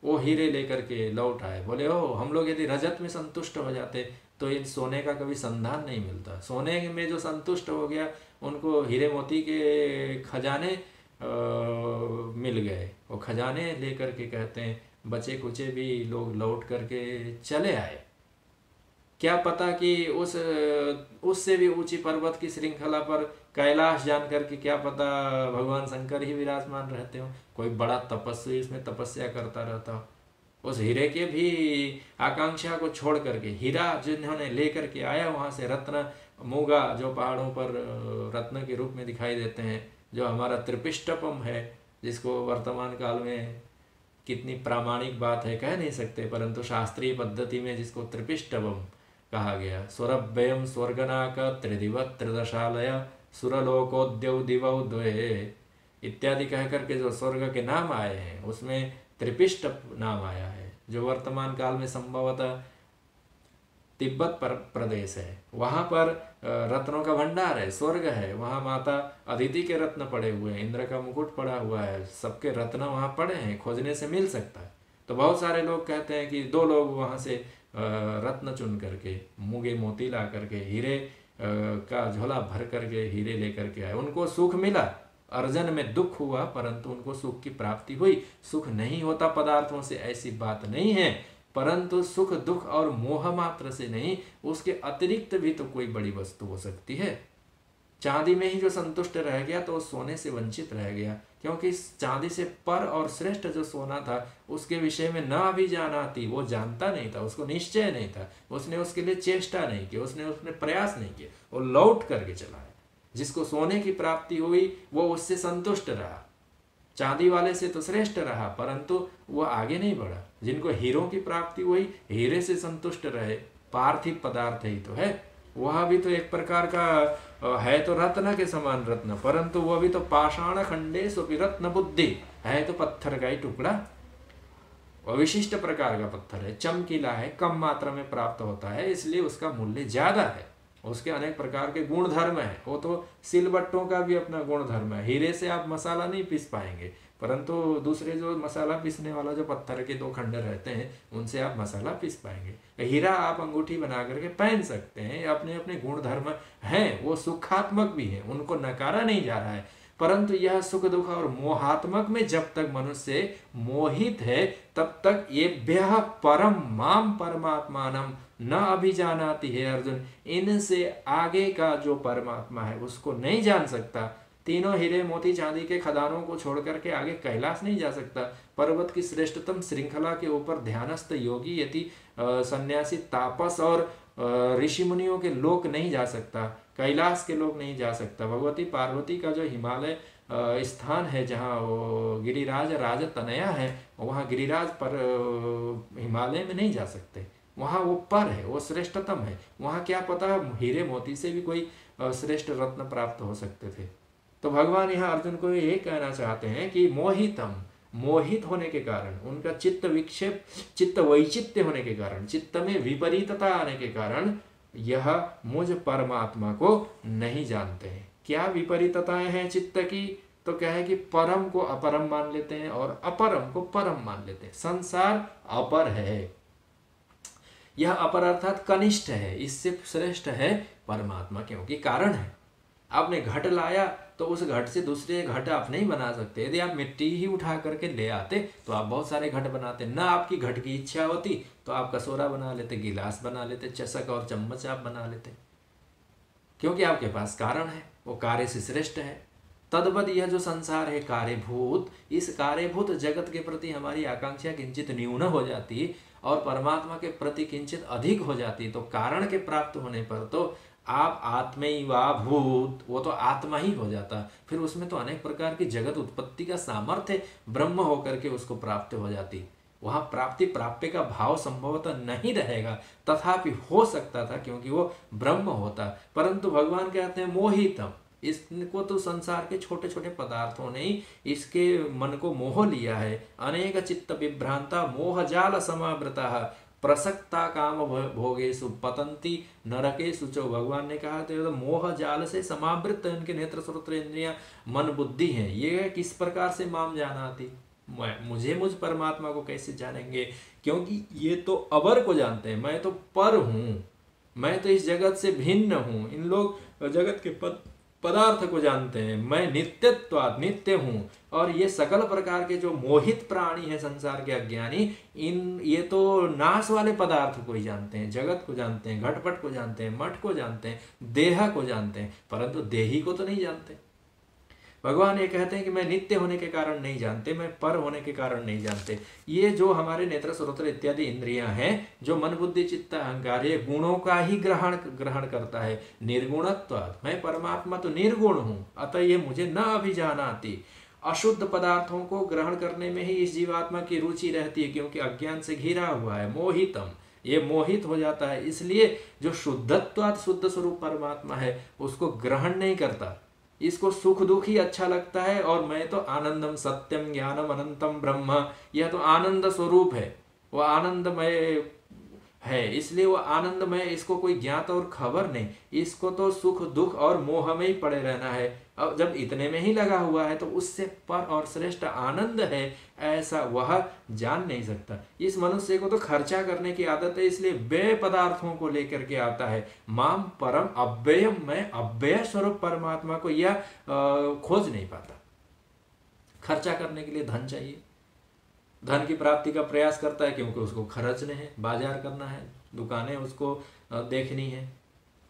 वो हीरे लेकर के लौट आए, बोले ओ हम लोग यदि रजत में संतुष्ट हो जाते तो इन सोने का कभी संधान नहीं मिलता। सोने में जो संतुष्ट हो गया उनको हीरे मोती के खजाने मिल गए। वो खजाने लेकर के कहते हैं बचे कुचे भी लोग लौट करके चले आए। क्या पता कि उससे भी ऊंची पर्वत की श्रृंखला पर कैलाश जान करके क्या पता भगवान शंकर ही विराजमान रहते हो, कोई बड़ा तपस्वी इसमें तपस्या करता रहता हो। उस हीरे के भी आकांक्षा को छोड़ करके हीरा जिन्होंने लेकर के आया वहां से रत्न मूंगा जो पहाड़ों पर रत्न के रूप में दिखाई देते हैं, जो हमारा त्रिपिष्टपम है, जिसको वर्तमान काल में कितनी प्रामाणिक बात है कह नहीं सकते, परंतु शास्त्रीय पद्धति में जिसको त्रिपिष्टपम कहा गया। स्वरभ्यम स्वर्गनाक त्रिदिव त्रिदशालय सुरलोकोद्यव दिवौ द्वे इत्यादि कह करके जो स्वर्ग के नाम आए हैं उसमें त्रिपिष्ट नाम आया है, जो वर्तमान काल में संभवतः तिब्बत प्रदेश है। वहां पर रत्नों का भंडार है, स्वर्ग है, वहां माता अदिति के रत्न पड़े हुए हैं, इंद्र का मुकुट पड़ा हुआ है, सबके रत्न वहां पड़े हैं, खोजने से मिल सकता है। तो बहुत सारे लोग कहते हैं कि 2 लोग वहां से रत्न चुन करके मूंगे मोती ला करके हीरे का झोला भर करके हीरे लेकर के आए। उनको सुख मिला, अर्जन में दुख हुआ, परंतु उनको सुख की प्राप्ति हुई। सुख नहीं होता पदार्थों से ऐसी बात नहीं है, परंतु सुख दुख और मोह मात्र से नहीं, उसके अतिरिक्त भी तो कोई बड़ी वस्तु हो सकती है। चांदी में ही जो संतुष्ट रह गया तो सोने से वंचित रह गया, क्योंकि चांदी से पर और श्रेष्ठ जो सोना था उसके विषय में न भी जाना थी, वो जानता नहीं था, उसको निश्चय नहीं था, उसने उसके लिए चेष्टा नहीं की, उसने प्रयास नहीं किया, वो लौट करके चला है। जिसको सोने की प्राप्ति हुई वो उससे संतुष्ट रहा, चांदी वाले से तो श्रेष्ठ रहा, परंतु वो आगे नहीं बढ़ा। जिनको हीरों की प्राप्ति हुई हीरे से संतुष्ट रहे, पार्थिव पदार्थ ही तो है, वह भी तो एक प्रकार का है तो रत्न के समान रत्न, परंतु वह भी तो पाषाण खंडे सुपि रत्न बुद्धि है, तो पत्थर का ही टुकड़ा, वह विशिष्ट प्रकार का पत्थर है, चमकीला है, कम मात्रा में प्राप्त होता है, इसलिए उसका मूल्य ज्यादा है। उसके अनेक प्रकार के गुण धर्म है। वो तो सिलबट्टों का भी अपना गुण धर्म है। हीरे से आप मसाला नहीं पीस पाएंगे, परंतु दूसरे जो मसाला पीसने वाला जो पत्थर के 2 खंड रहते हैं उनसे आप मसाला पीस पाएंगे। हीरा आप अंगूठी बना करके पहन सकते हैं, अपने अपने गुण धर्म हैं, वो सुखात्मक भी है, उनको नकारा नहीं जा रहा है, परंतु यह सुख दुख और मोहात्मक में जब तक मनुष्य मोहित है तब तक ये परम माम परमात्मानम न अभिजानाति है अर्जुन, इनसे आगे का जो परमात्मा है उसको नहीं जान सकता। तीनों हीरे मोती चांदी के खदानों को छोड़ करके आगे कैलाश नहीं जा सकता। पर्वत की श्रेष्ठतम श्रृंखला के ऊपर ध्यानस्थ योगी यति सन्यासी तापस और ऋषि मुनियों के लोक नहीं जा सकता, कैलाश के लोग नहीं जा सकता। भगवती पार्वती का जो हिमालय स्थान है जहाँ वो गिरिराज राज तनया है, वहाँ गिरिराज पर हिमालय में नहीं जा सकते, वहाँ वो पर है, वो श्रेष्ठतम है। वहाँ क्या पता हीरे मोती से भी कोई श्रेष्ठ रत्न प्राप्त हो सकते थे। तो भगवान यहाँ अर्जुन को ये कहना चाहते हैं कि मोहितम, मोहित होने के कारण, उनका चित्त विक्षेप, चित्त वैचित्य होने के कारण, चित्त में विपरीतता आने के कारण यह मुझ परमात्मा को नहीं जानते हैं। क्या विपरीतताएं हैं चित्त की? तो क्या है कि परम को अपरम मान लेते हैं और अपरम को परम मान लेते हैं। संसार अपर है, यह अपर अर्थात कनिष्ठ है, इससे श्रेष्ठ है परमात्मा, क्योंकि कारण है। आपने घट लाया तो उस घट से दूसरे घट आप नहीं बना सकते। यदि आप मिट्टी ही उठा करके ले आते तो आप बहुत सारे घट बनाते, ना आपकी घट की इच्छा होती तो आप कटोरा बना लेते, गिलास बना लेते, चषक और चम्मच आप बना लेते, क्योंकि आपके पास कारण है, वो कार्य से श्रेष्ठ है। तद्वत यह जो संसार है कार्यभूत, इस कार्यभूत जगत के प्रति हमारी आकांक्षा किंचित न्यून हो जाती और परमात्मा के प्रति किंचित अधिक हो जाती, तो कारण के प्राप्त होने पर तो आप आत्मैवा भूत, वो तो आत्मा ही हो जाता। फिर उसमें तो अनेक प्रकार की जगत उत्पत्ति का सामर्थ्य ब्रह्म होकर के उसको प्राप्त हो जाती। वहां प्राप्ति प्राप्य का भाव संभवतः नहीं रहेगा, तथापि हो सकता था क्योंकि वो ब्रह्म होता। परंतु भगवान कहते हैं मोहितम, इसको तो संसार के छोटे छोटे पदार्थों ने ही इसके मन को मोह लिया है। अनेक चित्त विभ्रांता मोह जाल समावृता प्रसक्ता काम भोगेषु पतंती नरकेषु चो। भगवान ने कहा तो मोह जाल से समावृत उनके नेत्र श्रोत्र इंद्रियां मन बुद्धि हैं। ये किस प्रकार से माम जानाति, मुझ परमात्मा को कैसे जानेंगे, क्योंकि ये तो अवर को जानते हैं, मैं तो पर हूँ, मैं तो इस जगत से भिन्न हूँ। इन लोग जगत के पदार्थ को जानते हैं, मैं नित्यत्वात् नित्य हूँ। और ये सकल प्रकार के जो मोहित प्राणी है संसार के अज्ञानी, ये तो नाश वाले पदार्थ को ही जानते हैं, जगत को जानते हैं, घटपट को जानते हैं, मठ को जानते हैं, देह को जानते हैं, परंतु देही को तो नहीं जानते। भगवान ये कहते हैं कि मैं नित्य होने के कारण नहीं जानते, मैं पर होने के कारण नहीं जानते। ये जो हमारे नेत्र श्रोत्र इत्यादि इंद्रियां हैं, जो मन बुद्धि चित्त अहंकार, ये गुणों का ही ग्रहण करता है। निर्गुणत्वात्, मैं परमात्मा तो निर्गुण हूं, अतः ये मुझे न अभिजानाति। अशुद्ध पदार्थों को ग्रहण करने में ही इस जीवात्मा की रुचि रहती है, क्योंकि अज्ञान से घिरा हुआ है, मोहितम, ये मोहित हो जाता है। इसलिए जो शुद्धत्वात् शुद्ध स्वरूप परमात्मा है उसको ग्रहण नहीं करता, इसको सुख दुख ही अच्छा लगता है। और मैं तो आनंदम सत्यम ज्ञानम अनंतम ब्रह्म, यह तो आनंद स्वरूप है, वह आनंदमय है, इसलिए वो आनंदमय, इसको कोई ज्ञात और खबर नहीं, इसको तो सुख दुख और मोह में ही पड़े रहना है। अब जब इतने में ही लगा हुआ है तो उससे पर और श्रेष्ठ आनंद है, ऐसा वह जान नहीं सकता। इस मनुष्य को तो खर्चा करने की आदत है, इसलिए व्यय पदार्थों को लेकर के आता है। माम परम अव्ययम, मैं अव्यय स्वरूप परमात्मा को यह खोज नहीं पाता। खर्चा करने के लिए धन चाहिए, धन की प्राप्ति का प्रयास करता है, क्योंकि उसको खर्चने हैं, बाजार करना है, दुकानें उसको देखनी है।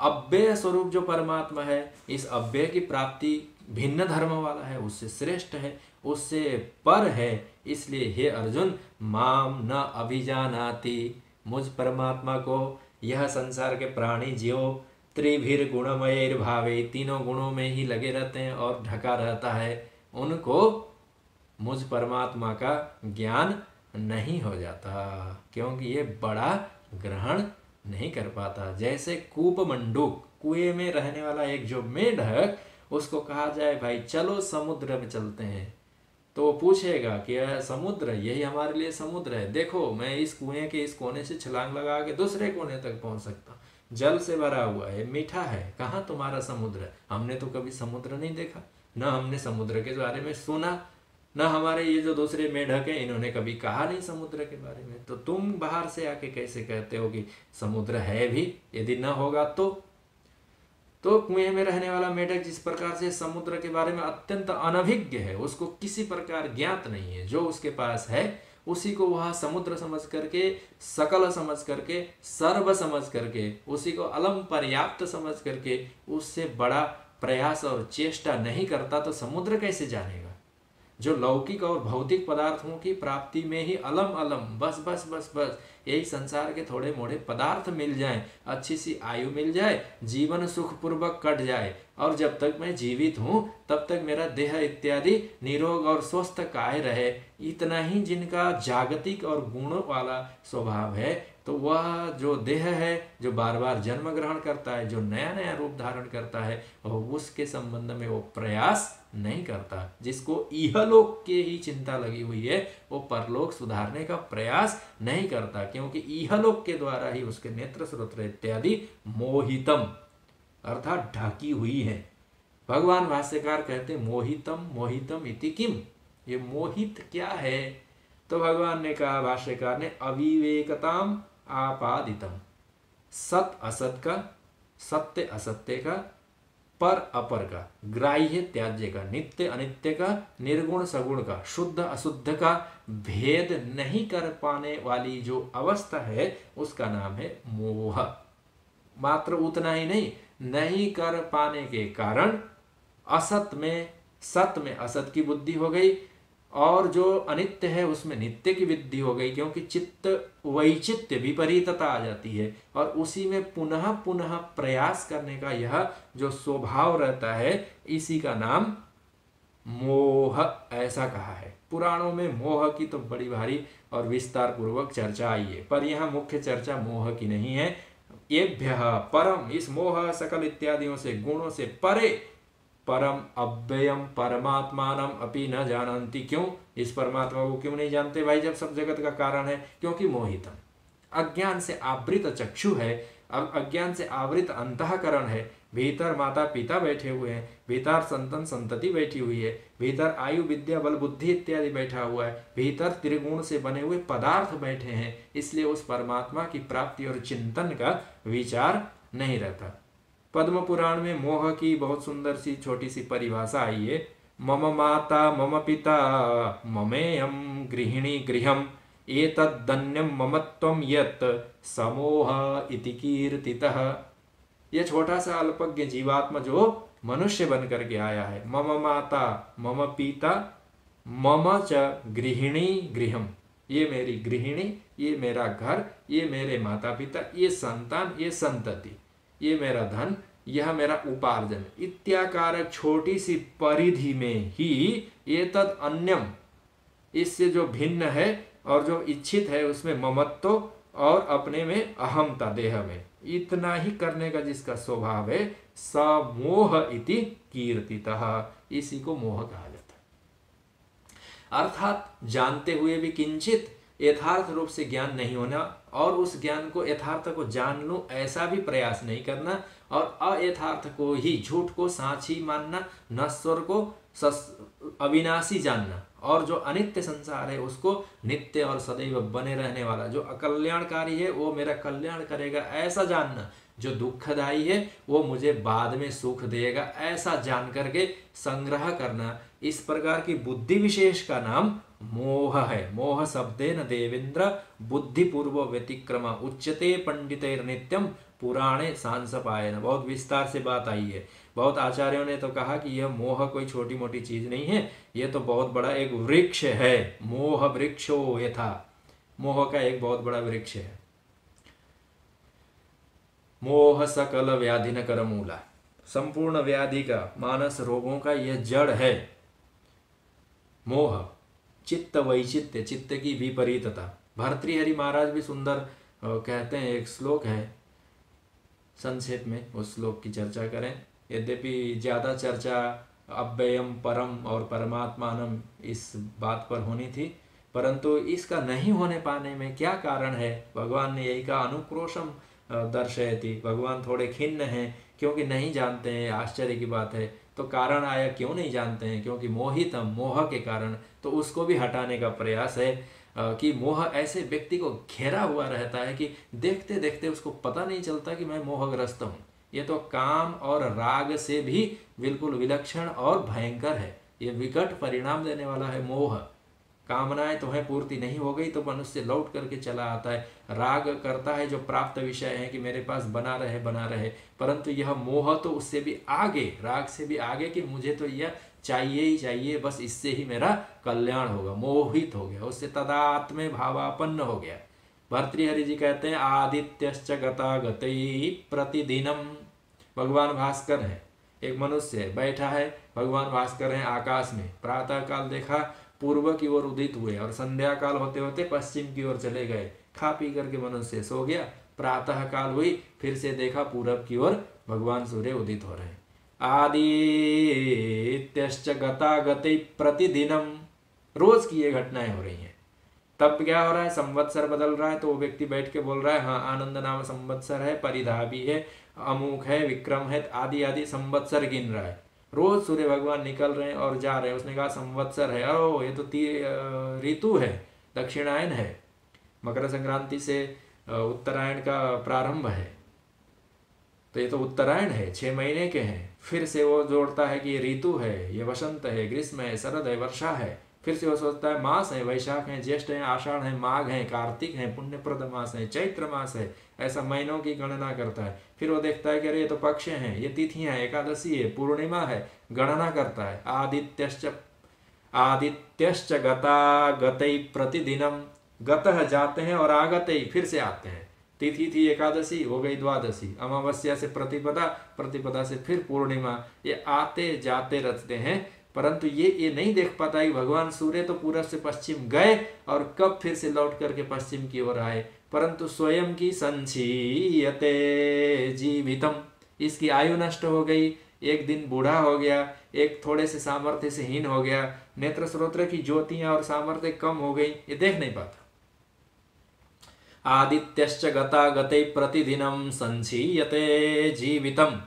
अव्यय स्वरूप जो परमात्मा है, इस अव्यय की प्राप्ति भिन्न धर्म वाला है, उससे श्रेष्ठ है, उससे पर है। इसलिए हे अर्जुन, माम न अभिजानाति, मुझ परमात्मा को यह संसार के प्राणी जीव त्रिभिर गुणमय भावे, तीनों गुणों में ही लगे रहते हैं और ढका रहता है, उनको मुझ परमात्मा का ज्ञान नहीं हो जाता, क्योंकि ये बड़ा ग्रहण नहीं कर पाता। जैसे कूप मंडूक, कुएं में रहने वाला एक जो मेढक, उसको कहा जाए भाई चलो समुद्र में चलते हैं, तो वो पूछेगा कि समुद्र, यही हमारे लिए समुद्र है, देखो मैं इस कुएं के इस कोने से छलांग लगा के दूसरे कोने तक पहुंच सकता, जल से भरा हुआ है, मीठा है, कहाँ तुम्हारा समुद्र है? हमने तो कभी समुद्र नहीं देखा, न हमने समुद्र के बारे में सुना, न हमारे ये जो दूसरे मेढक हैं इन्होंने कभी कहा नहीं समुद्र के बारे में, तो तुम बाहर से आके कैसे कहते हो कि समुद्र है भी? यदि न होगा तो कुएं में रहने वाला मेढक जिस प्रकार से समुद्र के बारे में अत्यंत अनभिज्ञ है, उसको किसी प्रकार ज्ञात नहीं है, जो उसके पास है उसी को वह समुद्र समझ करके, सकल समझ करके, सर्व समझ करके, उसी को अलम पर्याप्त समझ करके उससे बड़ा प्रयास और चेष्टा नहीं करता, तो समुद्र कैसे जानेगा? जो लौकिक और भौतिक पदार्थों की प्राप्ति में ही अलम अलम, बस बस बस बस यही संसार के थोड़े मोड़े पदार्थ मिल जाएं, अच्छी सी आयु मिल जाए, जीवन सुखपूर्वक कट जाए, और जब तक मैं जीवित हूँ तब तक मेरा देह इत्यादि निरोग और स्वस्थ काय रहे, इतना ही जिनका जागतिक और गुणों वाला स्वभाव है, तो वह जो देह है, जो बार बार जन्म ग्रहण करता है, जो नया नया रूप धारण करता है, उसके संबंध में वो प्रयास नहीं करता। जिसको इहलोक की ही चिंता लगी हुई है, वो परलोक सुधारने का प्रयास नहीं करता, क्योंकि इहलोक के द्वारा ही उसके नेत्र श्रोत्र इत्यादि मोहितम अर्थात ढकी हुई है। भगवान भाष्यकार कहते मोहितम मोहितम इति किम, ये मोहित क्या है? तो भगवान ने कहा, भाष्यकार ने, अविवेकताम आपादितम, सत असत का, सत्य असत्य का, पर अपर का, ग्राह्य त्याज्य का, नित्य अनित्य का, निर्गुण सगुण का, शुद्ध अशुद्ध का भेद नहीं कर पाने वाली जो अवस्था है उसका नाम है मोह। मात्र उतना ही नहीं कर पाने के कारण असत में सत में असत की बुद्धि हो गई, और जो अनित्य है उसमें नित्य की वृद्धि हो गई, क्योंकि चित्त वैचित्य विपरीतता आ जाती है, और उसी में पुनः पुनः प्रयास करने का यह जो स्वभाव रहता है, इसी का नाम मोह ऐसा कहा है। पुराणों में मोह की तो बड़ी भारी और विस्तार पूर्वक चर्चा आई है, पर यहाँ मुख्य चर्चा मोह की नहीं है। येभ्यः परम, इस मोह सकल इत्यादियों से, गुणों से परे परम अव्ययम परमात्मानम अपि न जानन्ति। क्यों इस परमात्मा को क्यों नहीं जानते भाई, जब सब जगत का कारण है? क्योंकि मोहितम, अज्ञान से आवृत चक्षु है, अज्ञान से आवृत अंतःकरण है। भीतर माता पिता बैठे हुए हैं, भीतर संतन संतति बैठी हुई है, भीतर आयु विद्या बल बुद्धि इत्यादि बैठा हुआ है, भीतर त्रिगुण से बने हुए पदार्थ बैठे हैं। इसलिए उस परमात्मा की प्राप्ति और चिंतन का विचार नहीं रहता। पद्म पुराण में मोह की बहुत सुंदर सी छोटी सी परिभाषा आई है। मम माता मम पिता ममेयम गृहिणी गृहम एतद्दन्यम ममत्वम यत् समोह इति कीर्तितः। यह छोटा सा अल्पज्ञ जीवात्मा जो मनुष्य बन करके आया है, मम माता मम पिता मम च गृहिणी गृहम, ये मेरी गृहिणी, ये मेरा घर, ये मेरे माता पिता, ये संतान, ये संतति, ये मेरा धन, यह मेरा उपार्जन इत्याकार छोटी सी परिधि में ही ये तद अन्यम, इससे जो भिन्न है और जो इच्छित है उसमें ममत्व और अपने में अहमता, देह में इतना ही करने का जिसका स्वभाव है, समोह इति कीर्तितः, इसी को मोह कहा जाता है। अर्थात जानते हुए भी किंचित यथार्थ रूप से ज्ञान नहीं होना और उस ज्ञान को यथार्थ को जान लूं ऐसा भी प्रयास नहीं करना और अयथार्थ को ही, झूठ को साक्षी मानना, नश्वर को अविनाशी जानना और जो अनित्य संसार है उसको नित्य और सदैव बने रहने वाला, जो अकल्याणकारी है वो मेरा कल्याण करेगा ऐसा जानना, जो दुखदायी है वो मुझे बाद में सुख देगा ऐसा जान करके संग्रह करना, इस प्रकार की बुद्धि विशेष का नाम मोह है। मोह शब्देन देवेंद्र बुद्धिपूर्व व्यतिक्रम उच्यते पंडितैर नित्यम पुराणे सांसपायन। बहुत विस्तार से बात आई है। बहुत आचार्यों ने तो कहा कि यह मोह कोई छोटी मोटी चीज नहीं है, यह तो बहुत बड़ा एक वृक्ष है। मोह वृक्षो यथा, मोह का एक बहुत बड़ा वृक्ष है। मोह सकल व्याधि न कर मूला, संपूर्ण व्याधि का, मानस रोगों का यह जड़ है मोह। चित्त वैचित्य, चित्त की विपरीतता। भर्तृहरि महाराज भी सुंदर कहते हैं, एक श्लोक है, संक्षेप में उस श्लोक की चर्चा करें। यद्यपि ज्यादा चर्चा अव्ययम परम और परमात्मानम इस बात पर होनी थी, परंतु इसका नहीं होने पाने में क्या कारण है, भगवान ने यही कहा, अनुक्रोशम दर्शयति। भगवान थोड़े खिन्न हैं क्योंकि नहीं जानते हैं। आश्चर्य की बात है। तो कारण आया, क्यों नहीं जानते हैं? क्योंकि मोहितम, मोह के कारण। तो उसको भी हटाने का प्रयास है कि मोह ऐसे व्यक्ति को घेरा हुआ रहता है कि देखते देखते उसको पता नहीं चलता कि मैं मोहग्रस्त हूँ। ये तो काम और राग से भी बिल्कुल विलक्षण और भयंकर है। ये विकट परिणाम देने वाला है मोह। कामनाएं तुम्हें पूर्ति नहीं हो गई तो मनुष्य लौट करके चला आता है, राग करता है जो प्राप्त विषय है कि मेरे पास बना रहे, परंतु यह मोह तो उससे भी आगे, राग से भी आगे कि मुझे तो यह चाहिए ही चाहिए, बस इससे ही मेरा कल्याण होगा। मोहित हो गया, उससे तदात्मे भावापन्न हो गया। भर्तृहरि जी कहते हैं, आदित्यश्च गतागतैः प्रतिदिनम। भगवान भास्कर है, एक मनुष्य बैठा है, भगवान भास्कर हैं आकाश में। प्रातः काल देखा पूर्व की ओर उदित हुए और संध्या काल होते होते पश्चिम की ओर चले गए। खा पी करके मनुष्य सो गया। प्रातः काल हुई, फिर से देखा पूरब की ओर भगवान सूर्य उदित हो रहे हैं। आदित्यश्च गतागते प्रतिदिनम, रोज की ये घटनाएं हो रही हैं। तब क्या हो रहा है, संवत्सर बदल रहा है, तो वो व्यक्ति बैठ के बोल रहा है, हाँ आनंद नाम संवत्सर है, परिधाबी है, अमुक है, विक्रम है, आदि आदि संवत्सर गिन रहा है। रोज सूर्य भगवान निकल रहे हैं और जा रहे हैं। उसने कहा संवत्सर है, ओ ये तो ऋतु है, दक्षिणायन है, मकर संक्रांति से उत्तरायण का प्रारंभ है, तो ये तो उत्तरायण है, 6 महीने के हैं। फिर से वो जोड़ता है कि ये ऋतु है, ये वसंत है, ग्रीष्म है, शरद है, वर्षा है। फिर से वो सोचता है मास है, वैशाख है, ज्येष्ठ है, आषाढ़ है, माघ है, कार्तिक है, पुण्यप्रद मास है, चैत्र मास है, ऐसा महीनों की गणना करता है। फिर वो देखता है कि अरे ये तो पक्ष हैं, ये तिथियां, एकादशी है, पूर्णिमा है, गणना करता है। आदित्यश्च गतागतै प्रतिदिनम, गतः जाते हैं और आगतै फिर से आते हैं। तिथि थी एकादशी, हो गई द्वादशी, अमावस्या से प्रतिपदा, प्रतिपदा से फिर पूर्णिमा, ये आते जाते रचते हैं। परंतु ये नहीं देख पाता कि भगवान सूर्य तो पूरब से पश्चिम गए और कब फिर से लौट करके पश्चिम की ओर आए। परंतु स्वयं की संचीयते जीवितम, इसकी आयु नष्ट हो गई, एक दिन बूढ़ा हो गया, एक थोड़े से सामर्थ्य से हीन हो गया, नेत्र स्रोत्र की ज्योतियां और सामर्थ्य कम हो गई, ये देख नहीं पाता। आदित्यश्च गता गते प्रतिदिनम संचीयते जीवितम।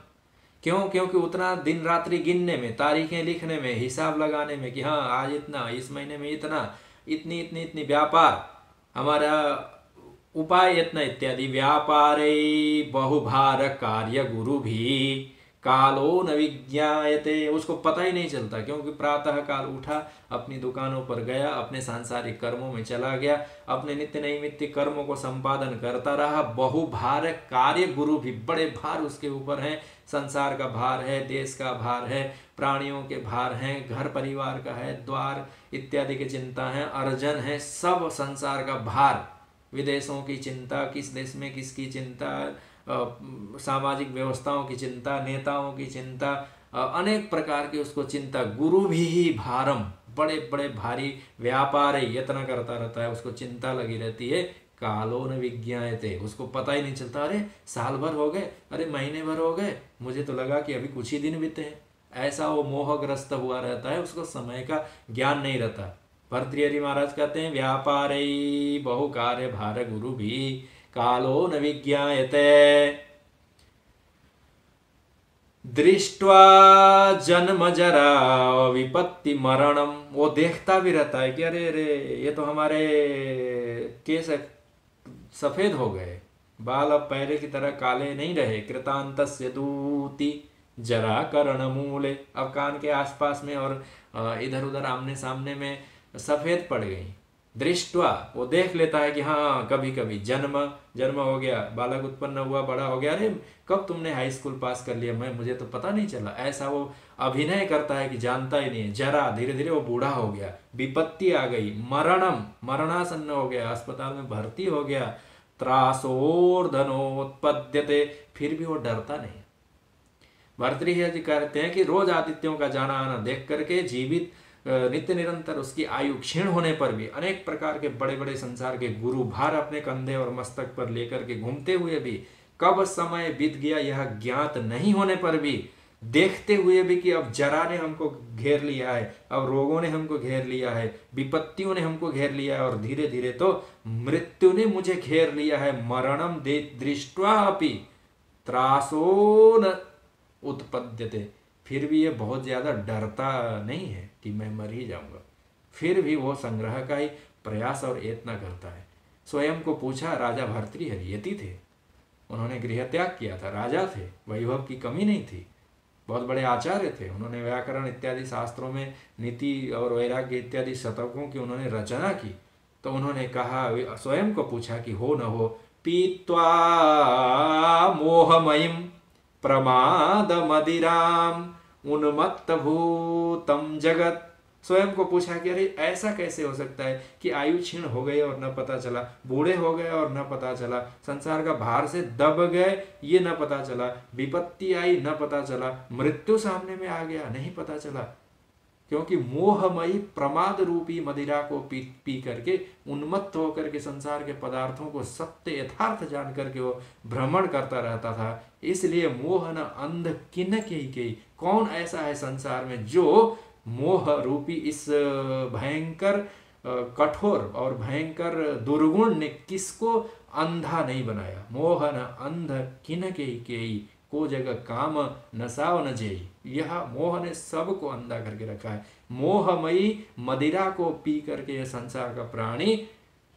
क्यों? क्योंकि उतना दिन रात्रि गिनने में, तारीखें लिखने में, हिसाब लगाने में कि हाँ आज इतना, इस महीने में इतना, इतनी इतनी इतनी व्यापार, हमारा उपाय इतना इत्यादि। व्यापारे बहुभार कार्य गुरु भी कालो न विज्ञायते। उसको पता ही नहीं चलता, क्योंकि प्रातः काल उठा, अपनी दुकानों पर गया, अपने सांसारिक कर्मों में चला गया, अपने नित्य नैमित्तिक कर्मों को संपादन करता रहा। बहुभार कार्य गुरु भी, बड़े भार उसके ऊपर हैं। संसार का भार है, देश का भार है, प्राणियों के भार हैं, घर परिवार का है, द्वार इत्यादि की चिंता है, अर्जन है, सब संसार का भार। विदेशों की चिंता, किस देश में किसकी चिंता, सामाजिक व्यवस्थाओं की चिंता, नेताओं की चिंता, अनेक प्रकार की उसको चिंता। गुरु भी ही भारम, बड़े बड़े भारी व्यापार है, यत्न करता रहता है, उसको चिंता लगी रहती है। कालो न विज्ञायते, उसको पता ही नहीं चलता, अरे साल भर हो गए, अरे महीने भर हो गए, मुझे तो लगा कि अभी कुछ ही दिन बीते हैं। ऐसा वो मोहग्रस्त हुआ रहता है, उसको समय का ज्ञान नहीं रहता। भर्तृहरि महाराज कहते हैं व्यापारे बहु कार्य भार गुरु भी कालो न विज्ञायते दृष्ट्वा जन्म जरा विपत्ति मरणम। वो देखता भी रहता है कि अरे अरे ये तो हमारे केस सफेद हो गए, बाल अब पहले की तरह काले नहीं रहे। कृतांतस्य दूती जरा कर्ण मूले, अब कान के आसपास में और इधर उधर आमने सामने में सफेद पड़ गई। दृष्टवा, वो देख लेता है कि हाँ कभी कभी जन्म हो गया, बालक उत्पन्न हुआ, बड़ा हो गया, अरे कब तुमने हाई स्कूल पास कर लिया, मुझे तो पता नहीं चला। ऐसा वो अभिनय करता है कि जानता ही नहीं है। जरा, धीरे धीरे वो बूढ़ा हो गया, विपत्ति आ गई, मरणम, मरणासन्न हो गया, अस्पताल में भर्ती हो गया। त्रासोर्धनोत्पद्यते, फिर भी वो डरता नहीं। भर्तृहरि जी कहते हैं कि रोज आदित्यों का जाना आना देख करके जीवित नित्य निरंतर उसकी आयु क्षीण होने पर भी अनेक प्रकार के बड़े बड़े संसार के गुरु भार अपने कंधे और मस्तक पर लेकर के घूमते हुए भी, कब समय बीत गया यह ज्ञात नहीं होने पर भी, देखते हुए भी कि अब जरा ने हमको घेर लिया है, अब रोगों ने हमको घेर लिया है, विपत्तियों ने हमको घेर लिया है, और धीरे धीरे तो मृत्यु ने मुझे घेर लिया है। मरणम दे दृष्ट्वा अपि त्रासो न उत्पद्यते, फिर भी ये बहुत ज्यादा डरता नहीं है कि मैं मर ही जाऊंगा। फिर भी वो संग्रह का ही प्रयास और यत्न करता है। स्वयं को पूछा, राजा भर्तृहरि यति थे, उन्होंने गृह त्याग किया था, राजा थे, वैभव की कमी नहीं थी, बहुत बड़े आचार्य थे, उन्होंने व्याकरण इत्यादि शास्त्रों में नीति और वैराग्य इत्यादि शतकों की उन्होंने रचना की। तो उन्होंने कहा, स्वयं को पूछा कि हो न हो, पीत्वा मोहमयीं प्रमाद मदिराम उन्मत्त भूतम जगत। स्वयं को पूछा कि अरे ऐसा कैसे हो सकता है कि आयु क्षीण हो गए और न पता चला, बूढ़े हो गए और न पता चला, संसार का भार से दब गए ये न पता चला, विपत्ति आई न पता चला, मृत्यु सामने में आ गया नहीं पता चला। क्योंकि मोहमयी प्रमाद रूपी मदिरा को पी करके उन्मत्त होकर के संसार के पदार्थों को सत्य यथार्थ जान करके वो भ्रमण करता रहता था। इसलिए मोहन अंध किन के, कौन ऐसा है संसार में जो मोह रूपी इस भयंकर कठोर और भयंकर दुर्गुण ने किसको अंधा नहीं बनाया। मोहन अंध किन के को जगह काम नसाव न जेई, यह मोह ने सबको अंधा करके रखा है। मोहमयी मदिरा को पी करके यह संसार का प्राणी,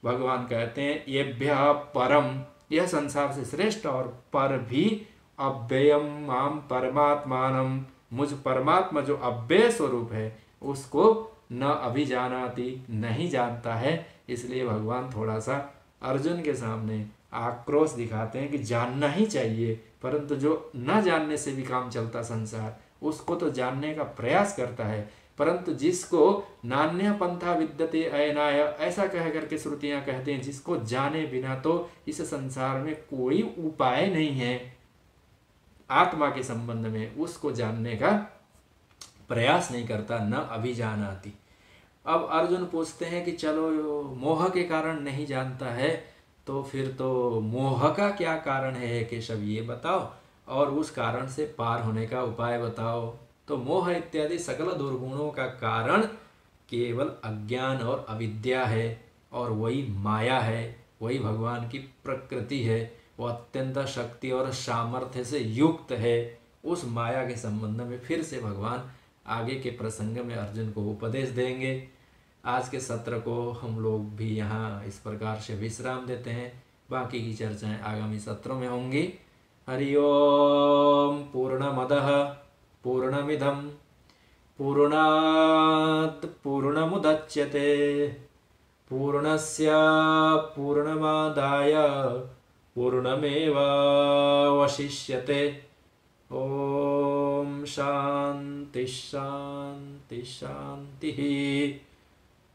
भगवान कहते हैं येभ्य परम, यह संसार से श्रेष्ठ और पर भी, अव्ययम माम परमात्मानम, मुझ परमात्मा जो अव्यय स्वरूप है उसको न अभिजानाति, नहीं जानता है। इसलिए भगवान थोड़ा सा अर्जुन के सामने आक्रोश दिखाते हैं कि जानना ही चाहिए, परंतु जो न जानने से भी काम चलता संसार, उसको तो जानने का प्रयास करता है। परंतु जिसको नान्य पंथा विद्यते अयनाय, ऐसा कह करके श्रुतियां कहते हैं, जिसको जाने बिना तो इस संसार में कोई उपाय नहीं है आत्मा के संबंध में, उसको जानने का प्रयास नहीं करता, न अभिजानाति। अब अर्जुन पूछते हैं कि चलो मोह के कारण नहीं जानता है, तो फिर तो मोह का क्या कारण है केशव, ये बताओ। और उस कारण से पार होने का उपाय बताओ। तो मोह इत्यादि सकल दुर्गुणों का कारण केवल अज्ञान और अविद्या है, और वही माया है, वही भगवान की प्रकृति है। वो अत्यंत शक्ति और सामर्थ्य से युक्त है। उस माया के संबंध में फिर से भगवान आगे के प्रसंग में अर्जुन को उपदेश देंगे। आज के सत्र को हम लोग भी यहाँ इस प्रकार से विश्राम देते हैं। बाकी की चर्चाएं आगामी सत्रों में होंगी। हरि ओम। पूर्णमदः पूर्णमिदं पूर्णात् पूर्णमुदच्यते पूर्णस्य पूर्णमादाय पूर्णमेवावशिष्यते। ओम शांति शांति शांति।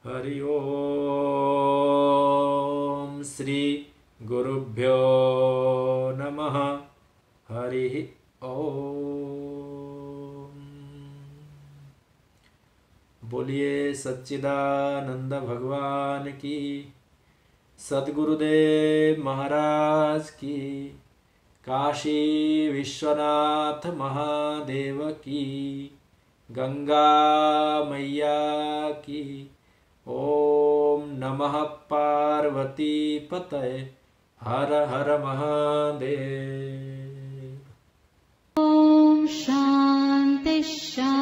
हरि ओम। श्री गुरुभ्यो नमः। हरि ओम। बोलिए सच्चिदानंद भगवान की, सद्गुरुदेव महाराज की, काशी विश्वनाथ महादेव की, गंगा मैया की। ओम नमः पार्वती पतये। हर हर महादेव। ॐ शान्ति शान्ति।